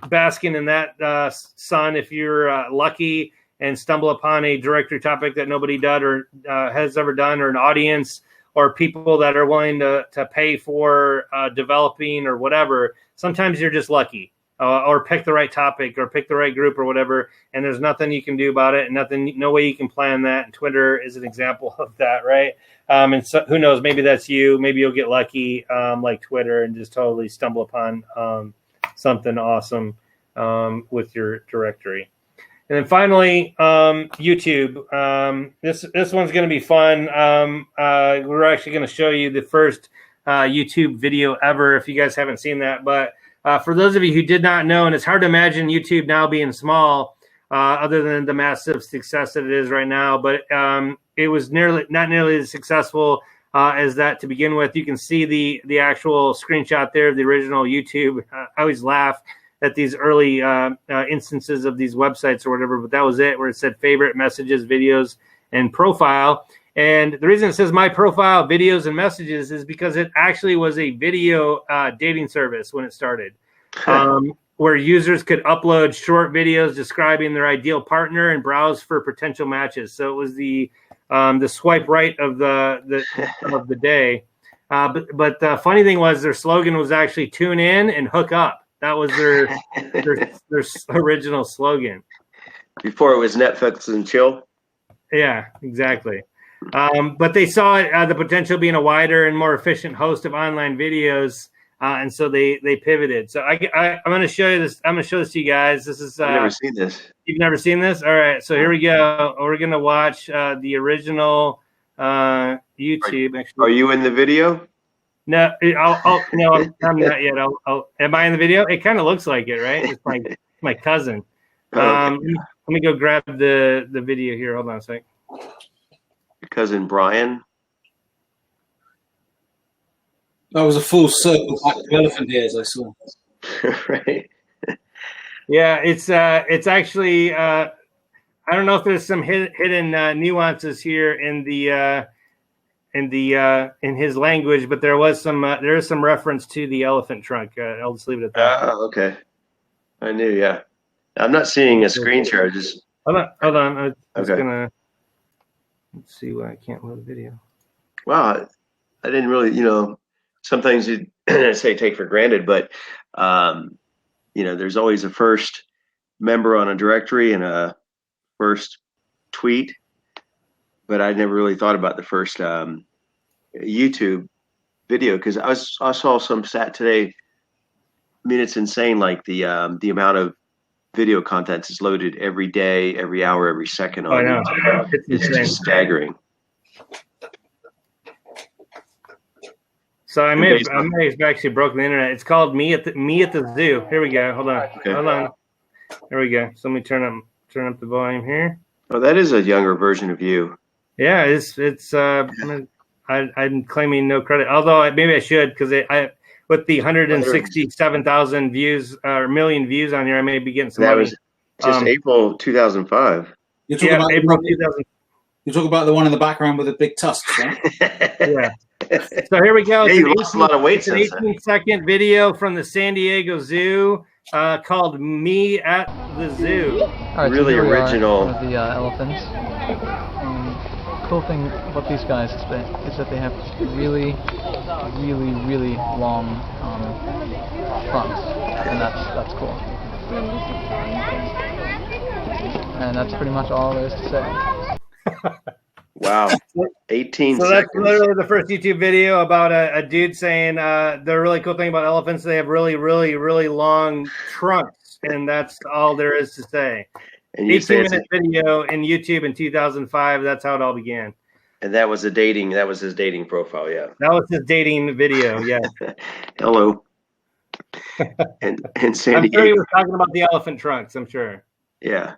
basking in that sun if you're lucky and stumble upon a directory topic that nobody did or has ever done, or an audience or people that are willing to pay for developing or whatever. Sometimes you're just lucky. Or pick the right topic or pick the right group or whatever, and there's nothing you can do about it, and no way you can plan that. And Twitter is an example of that, right? And so who knows, maybe that's you. Maybe you'll get lucky like Twitter and just totally stumble upon something awesome with your directory. And then finally, YouTube. This one's going to be fun. We're actually going to show you the first YouTube video ever, if you guys haven't seen that, but for those of you who did not know, and it's hard to imagine YouTube now being small, other than the massive success that it is right now, but it was not nearly as successful as that to begin with. You can see the actual screenshot there of the original YouTube. I always laugh at these early instances of these websites or whatever, but that was it, where it said favorite, messages, videos, and profile. And the reason it says my profile, videos, and messages is because it actually was a video dating service when it started, where users could upload short videos describing their ideal partner and browse for potential matches. So it was the swipe right of the day. But the funny thing was, their slogan was actually tune in and hook up. That was their original slogan. Before it was Netflix and chill. Yeah, exactly. But they saw the potential being a wider and more efficient host of online videos, and so they pivoted. So I'm going to show you this. I'm going to show this to you guys. This is I've never seen this. You've never seen this? All right. So here we go. We're going to watch the original YouTube. Actually, are you in the video? No, no, I'm not yet. Am I in the video? It kind of looks like it, right? It's my cousin. Okay. Let me go grab the video here. Hold on a sec. Your cousin Brian. That was a full circle back to elephant ears I saw. Right. Yeah, it's actually I don't know if there's some hidden nuances here in his language, but there is some reference to the elephant trunk. I'll just leave it at that. Oh, okay. I knew. Yeah, I'm not seeing a screen share. Just hold on. I'm just Okay. gonna let's see why I can't load a video. Wow, I didn't really. Some things you say take for granted, but there's always a first member on a directory and a first tweet. But I never really thought about the first YouTube video, because I saw some stat today. I mean, it's insane. Like the amount of video content is loaded every day, every hour, every second. I know. It's just staggering. So I may have actually broken the internet. It's called Me at the Zoo. Here we go. Hold on. Okay. Hold on. There we go. So let me turn up the volume here. Oh, that is a younger version of you. Yeah, it's I'm claiming no credit. Although maybe I should, because with the 167,000 views or million views on here, I may be getting some. That was just April 2005. You're talking about April 2000. You talk about the one in the background with the big tusks, right? Yeah. So here we go. Hey, you lost a lot of weight since then. It's an 18-second video from the San Diego Zoo called "Me at the Zoo." All right, Really so here we original. are with the elephants. Cool thing about these guys is that they have really, really, really long trunks, and that's cool. and that's pretty much all there is to say. Wow. 18 So seconds. that's literally the first YouTube video about a dude saying the really cool thing about elephants, they have really, really, really long trunks, and that's all there is to say. And you say 18-minute video in YouTube in 2005. That's how it all began. and that was his dating profile, yeah. That was his dating video, yeah. Hello. and San I'm Diego. sure he was talking about the elephant trunks, I'm sure. Yeah.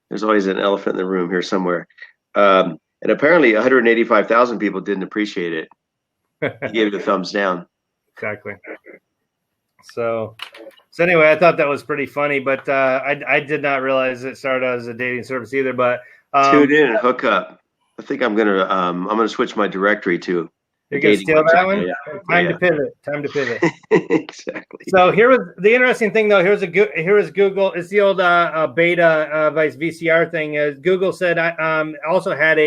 There's always an elephant in the room here somewhere. And apparently 185,000 people didn't appreciate it. He gave it a thumbs down. Exactly. So anyway, I thought that was pretty funny, but I did not realize it started as a dating service either. But Tune in and hook up. I think I'm gonna switch my directory to. You're gonna steal that one? Yeah. Time to pivot. Exactly. So here was the interesting thing, though. Here is Google. It's the old beta vice VCR thing. Google said also had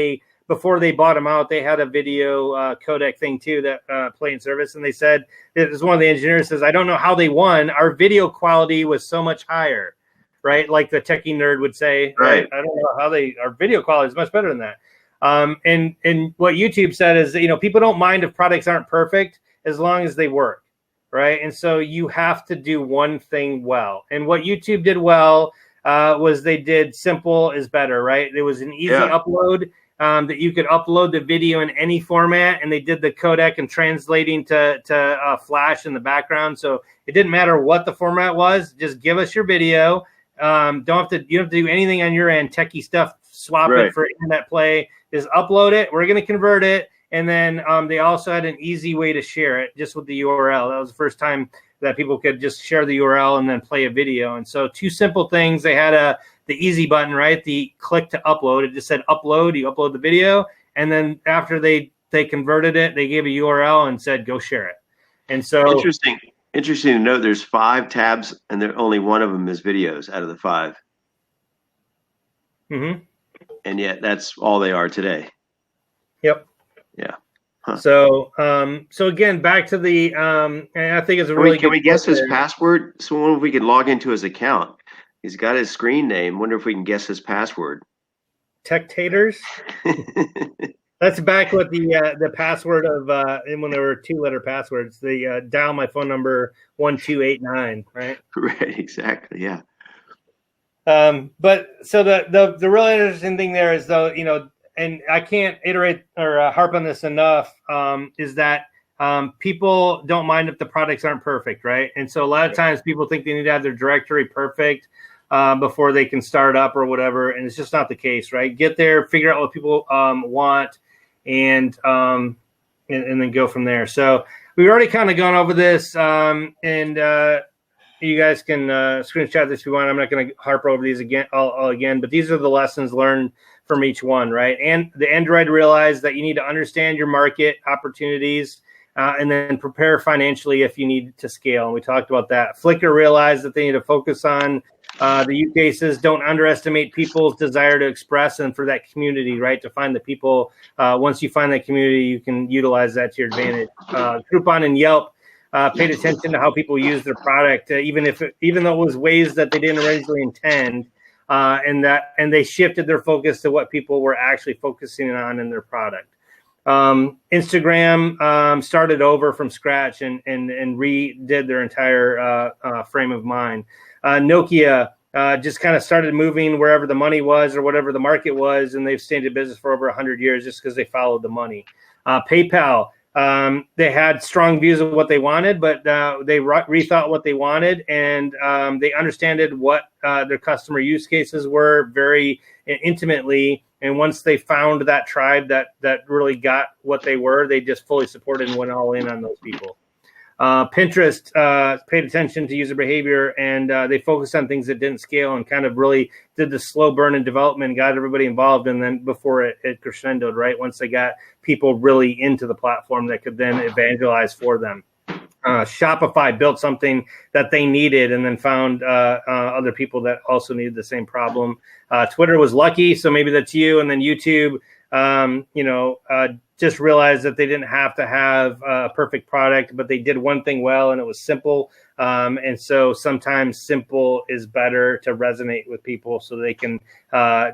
before they bought them out, they had a video codec thing too that play in service, and they said, it was one of the engineers says, I don't know how they won. Our video quality was so much higher, right? Like the techie nerd would say, right? I don't know how our video quality is much better than that. And what YouTube said is, people don't mind if products aren't perfect as long as they work, right? And so you have to do one thing well. And what YouTube did well was they did simple is better, right? There was an easy upload that you could upload the video in any format, and they did the codec and translating to Flash in the background. So it didn't matter what the format was. Just give us your video. You don't have to do anything on your end, techie stuff. Swap it for internet play. Just upload it. We're going to convert it. And then they also had an easy way to share it just with the URL. That was the first time that people could just share the URL and then play a video. And so two simple things. They had the easy button, right? The click to upload. It just said upload. You upload the video. And then after they converted it, they gave a URL and said, go share it. And so Interesting to note, there's 5 tabs and only one of them is videos out of the 5. Mm-hmm. And yet that's all they are today. Yep. Yeah. Huh. So again, back to the and I think it's a really Can we guess his password? So what if we could log into his account? He's got his screen name. Wonder if we can guess his password. Techtators. That's back with the password of and when there were 2-letter passwords. The dial my phone number 1289, right? Right. Exactly. Yeah. But so the really interesting thing there is, though, and I can't iterate or harp on this enough, is that people don't mind if the products aren't perfect, right? And so a lot of times people think they need to have their directory perfect before they can start up or whatever, and it's just not the case, right? Get there, figure out what people want, and then go from there. So we've already kind of gone over this, and you guys can screenshot this if you want. I'm not going to harp over these all again, but these are the lessons learned from each one, right? And the Android realized that you need to understand your market opportunities and then prepare financially if you need to scale. And we talked about that. Flickr realized that they need to focus on the use cases. Don't underestimate people's desire to express and for that community, right? To find the people. Once you find that community, you can utilize that to your advantage. Groupon and Yelp paid attention to how people use their product, even though it was ways that they didn't originally intend, and they shifted their focus to what people were actually focusing on in their product. Instagram started over from scratch and redid their entire frame of mind. Nokia just kind of started moving wherever the money was or whatever the market was, and they've stayed in business for over 100 years just because they followed the money. PayPal. They had strong views of what they wanted, but they rethought what they wanted, and they understood what their customer use cases were very intimately. And once they found that tribe that really got what they were, they just fully supported and went all in on those people. Pinterest paid attention to user behavior, and they focused on things that didn't scale and kind of really did the slow burn in development and got everybody involved. And then before it crescendoed, right? Once they got people really into the platform that could then evangelize for them. Shopify built something that they needed and then found other people that also needed the same problem. Twitter was lucky, so maybe that's you. And then YouTube just realized that they didn't have to have a perfect product, but they did one thing well, and it was simple. And so sometimes simple is better to resonate with people, so they can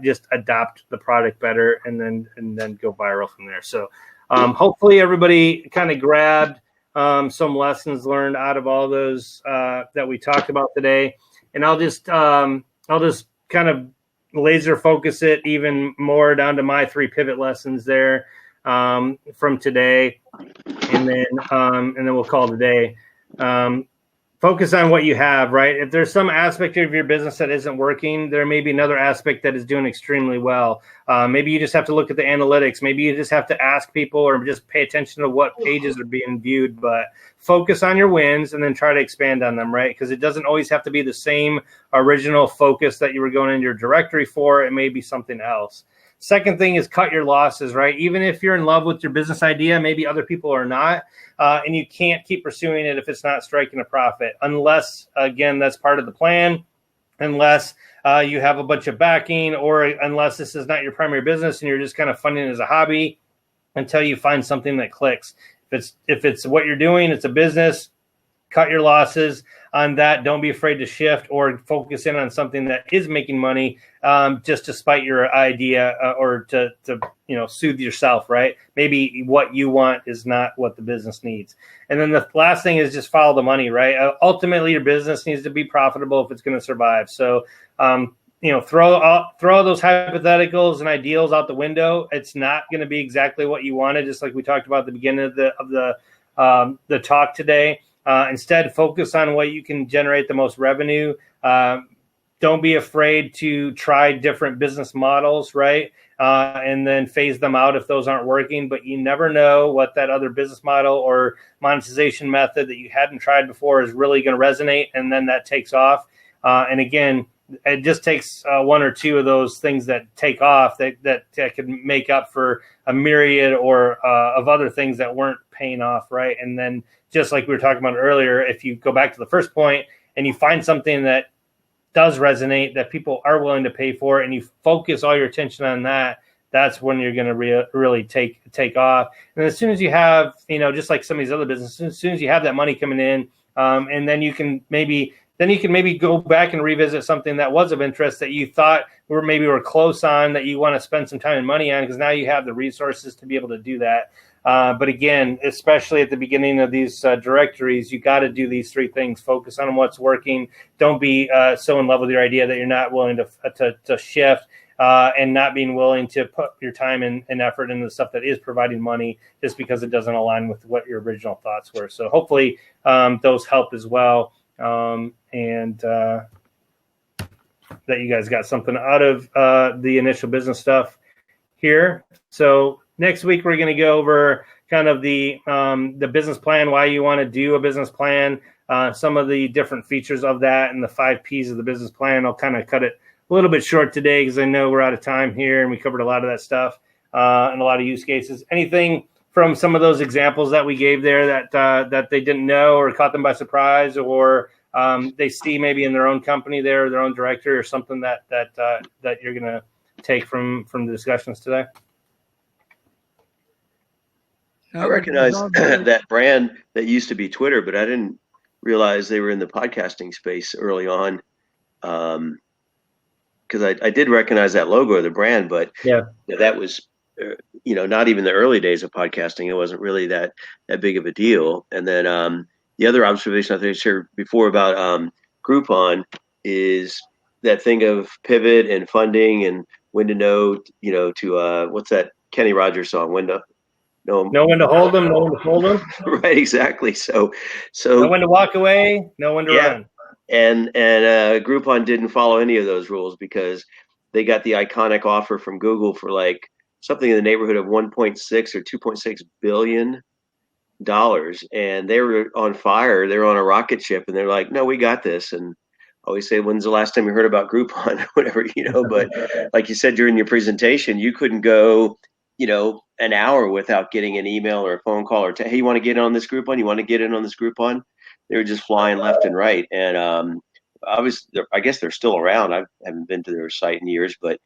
just adopt the product better, and then go viral from there. So hopefully everybody kind of grabbed some lessons learned out of all those that we talked about today. And I'll just kind of laser focus it even more down to my 3 pivot lessons there from today, and then we'll call it a day. Focus on what you have, right? If there's some aspect of your business that isn't working, there may be another aspect that is doing extremely well. Maybe you just have to look at the analytics. Maybe you just have to ask people or just pay attention to what pages are being viewed, but focus on your wins and then try to expand on them, right? Because it doesn't always have to be the same original focus that you were going into your directory for. It may be something else. Second thing is cut your losses, right? Even if you're in love with your business idea, maybe other people are not, and you can't keep pursuing it if it's not striking a profit, unless, again, that's part of the plan, unless you have a bunch of backing, or unless this is not your primary business and you're just kind of funding it as a hobby until you find something that clicks. If it's what you're doing, it's a business, cut your losses on that. Don't be afraid to shift or focus in on something that is making money, just to spite your idea or to soothe yourself, right? Maybe what you want is not what the business needs. And then the last thing is just follow the money, right? Ultimately, your business needs to be profitable if it's going to survive. So, throw all those hypotheticals and ideals out the window. It's not going to be exactly what you wanted, just like we talked about at the beginning of the talk today. Instead, focus on what you can generate the most revenue. Don't be afraid to try different business models, right? And then phase them out if those aren't working. But you never know what that other business model or monetization method that you hadn't tried before is really going to resonate, and then that takes off. And again, it just takes 1 or 2 of those things that take off that could make up for a myriad or of other things that weren't paying off, right? And then, just like we were talking about earlier, if you go back to the first point and you find something that does resonate, that people are willing to pay for, and you focus all your attention on that, that's when you're going to really take off. And as soon as you have, just like some of these other businesses, as soon as you have that money coming in, and then you can maybe go back and revisit something that was of interest that you thought were close on, that you want to spend some time and money on, because now you have the resources to be able to do that. But again, especially at the beginning of these directories, you got to do these 3 things. Focus on what's working. Don't be so in love with your idea that you're not willing to shift, and not being willing to put your time and effort into the stuff that is providing money just because it doesn't align with what your original thoughts were. So hopefully those help as well, and that you guys got something out of the initial business stuff here. So next week, we're going to go over kind of the business plan, why you want to do a business plan, some of the different features of that, and the 5 Ps of the business plan. I'll kind of cut it a little bit short today because I know we're out of time here, and we covered a lot of that stuff and a lot of use cases. Anything from some of those examples that we gave there that they didn't know or caught them by surprise, or they see maybe in their own company there, or their own directory, or something that you're going to take from the discussions today? I recognize that brand that used to be Twitter, but I didn't realize they were in the podcasting space early on. Because I did recognize that logo of the brand, but yeah, that was, not even the early days of podcasting. It wasn't really that big of a deal. And then the other observation I think I shared before about Groupon is that thing of pivot and funding and when to know, to what's that Kenny Rogers song? When to know when to hold them, know when to fold them. Right, exactly. So know when to walk away, know when to run. And Groupon didn't follow any of those rules because they got the iconic offer from Google for like something in the neighborhood of 1.6 or 2.6 billion dollars, and they were on fire. They were on a rocket ship, and they're like, "No, we got this." And I always say, "When's the last time you heard about Groupon?" or whatever, But like you said during your presentation, you couldn't go, an hour without getting an email or a phone call or hey, you want to get on this Groupon? You want to get in on this Groupon? They were just flying left and right. And I guess they're still around. I haven't been to their site in years, but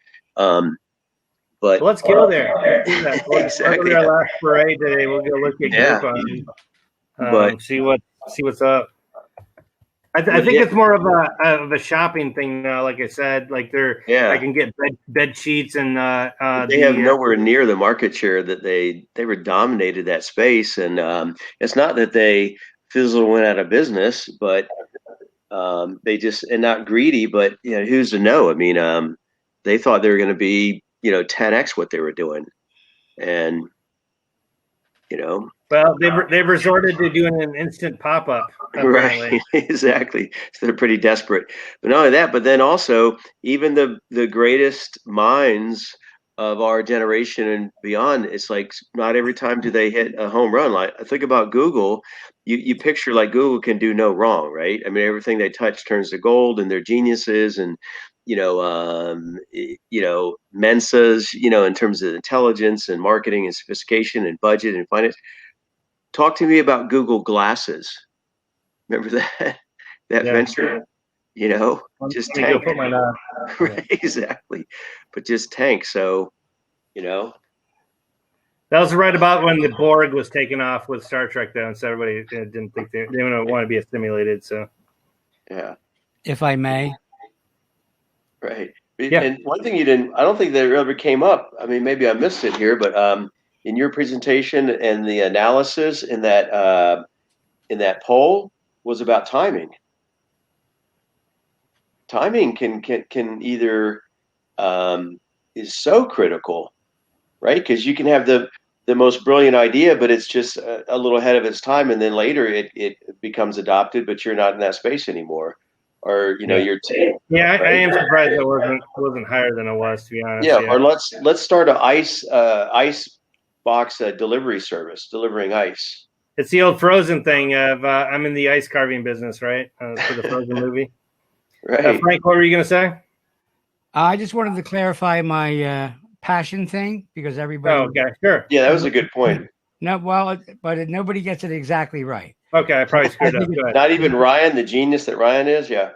But Let's go there. Do that. That'll be our last parade today. We'll go look at Groupon. But see what's up. I think it's more of a shopping thing now. Like I said, like I can get bed sheets and they have nowhere near the market share that they were dominated that space. And it's not that they fizzled and went out of business, but they just, and not greedy, but who's to know? I mean, they thought they were going to be 10x what they were doing, and well, they've resorted to doing an instant pop-up. Right, exactly. So they're pretty desperate. But not only that, but then also even the greatest minds of our generation and beyond, it's like not every time do they hit a home run. Like I think about Google, you picture like Google can do no wrong, right? I mean, everything they touch turns to gold, and they're geniuses, and Mensas, in terms of intelligence and marketing and sophistication and budget and finance. Talk to me about Google Glasses. Remember that venture? Just tank. Right, exactly. But just tank. So, that was right about when the Borg was taken off with Star Trek, though, and so everybody didn't think they didn't want to be assimilated. So, yeah. If I may. Right. Yeah. And one thing I don't think that ever came up. I mean, maybe I missed it here, but in your presentation and the analysis in that poll was about timing. Timing can either is so critical, right? Because you can have the most brilliant idea, but it's just a little ahead of its time, and then later it becomes adopted, but you're not in that space anymore. Or your team. Yeah, right? I am surprised it wasn't higher than it was, to be honest. Yeah, or let's start a ice box delivery service, delivering ice. It's the old Frozen thing of I'm in the ice carving business, right? For the Frozen movie. Right. Frank, what were you going to say? I just wanted to clarify my passion thing, because everybody. Oh, okay, sure. Yeah, that was a good point. No, well, but nobody gets it exactly right. Okay, I probably screwed up. Not even Ryan, the genius that Ryan is. Yeah.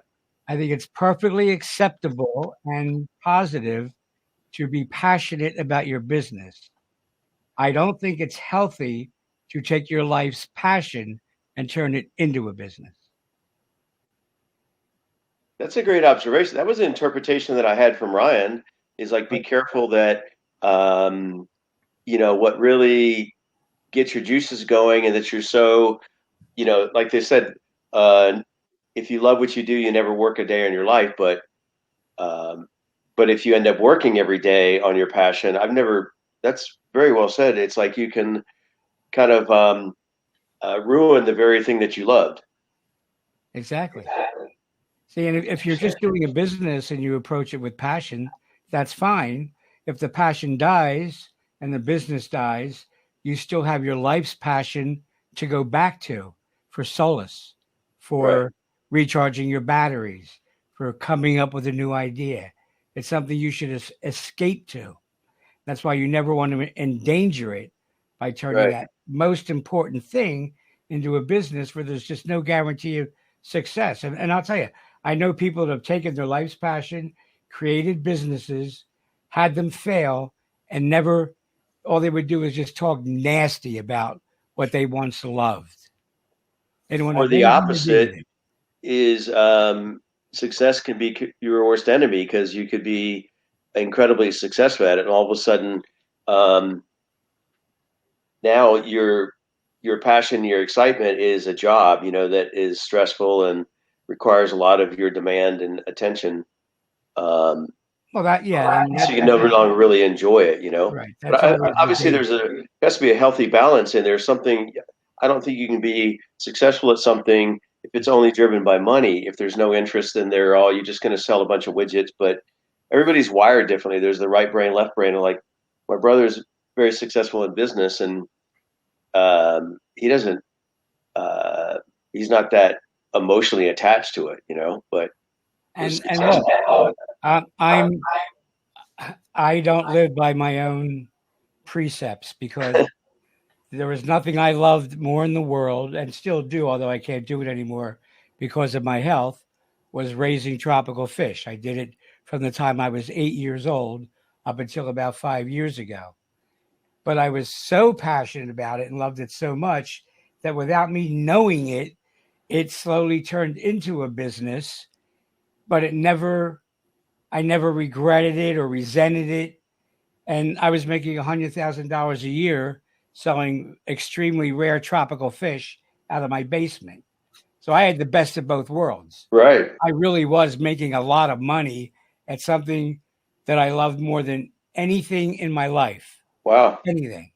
I think it's perfectly acceptable and positive to be passionate about your business. I don't think it's healthy to take your life's passion and turn it into a business. That's a great observation. That was an interpretation that I had from Ryan, is like, be careful that, what really gets your juices going, and that you're so, like they said, if you love what you do, you never work a day in your life. But if you end up working every day on your passion, that's very well said. It's like you can kind of ruin the very thing that you loved. Exactly. See, and if you're just doing a business and you approach it with passion, that's fine. If the passion dies and the business dies, you still have your life's passion to go back to for solace, for recharging your batteries, for coming up with a new idea. It's something you should escape to. That's why you never want to endanger it by turning that most important thing into a business where there's just no guarantee of success. And I'll tell you, I know people that have taken their life's passion, created businesses, had them fail, and never, all they would do is just talk nasty about what they once loved. Or the opposite is success can be your worst enemy, because you could be incredibly successful at it, and all of a sudden now your passion, your excitement is a job, that is stressful and requires a lot of your demand and attention. So you can no longer really enjoy it, Right. But obviously there has to be a healthy balance, and there's something. I don't think you can be successful at something if it's only driven by money. If there's no interest, then you're just going to sell a bunch of widgets. But everybody's wired differently. There's the right brain, left brain. And like my brother's very successful in business, and he doesn't. He's not that emotionally attached to it, But I don't live by my own precepts, because there was nothing I loved more in the world, and still do, although I can't do it anymore because of my health, was raising tropical fish. I did it from the time I was 8 years old up until about 5 years ago. But I was so passionate about it and loved it so much that without me knowing it, it slowly turned into a business, but I never regretted it or resented it. And I was making $100,000 a year selling extremely rare tropical fish out of my basement. So I had the best of both worlds. Right. I really was making a lot of money at something that I loved more than anything in my life. Wow. Anything.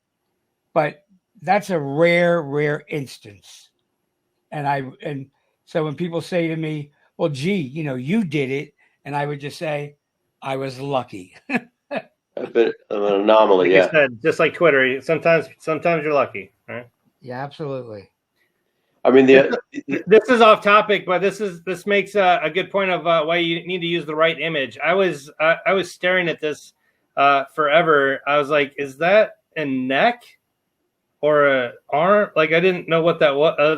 But that's a rare instance. And so when people say to me, well, gee, you did it. And I would just say, I was lucky. A bit of an anomaly, Like yeah. you said, just like Twitter, sometimes you're lucky, right? Yeah, absolutely. I mean, this is off topic, but this makes a good point of why you need to use the right image. I was staring at this forever. I was like, is that a neck or a arm? Like, I didn't know what that was. I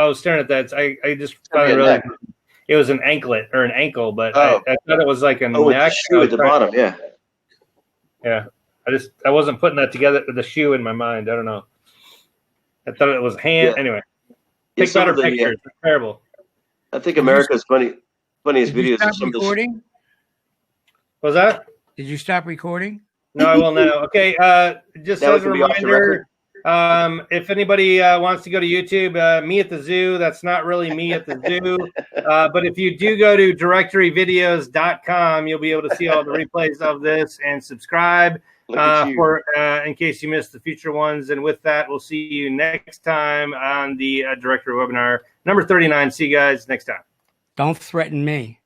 was staring at that. I just found it really. It was an anklet or an ankle, but I thought it was like a neck. With the shoe at the bottom, yeah. Yeah, I wasn't putting that together with the shoe in my mind. I don't know. I thought it was hand. Yeah. Anyway, take better pictures. It's terrible. I think America's funniest videos. Did you stop recording? What was that? Did you stop recording? No, I will now. Okay, just now as a reminder, if anybody wants to go to YouTube, me at the zoo, that's not really me at the zoo. But if you do go to DirectoryVideos.com, you'll be able to see all the replays of this and subscribe in case you missed the future ones. And with that, we'll see you next time on the Directory webinar number 39. See you guys next time. Don't threaten me.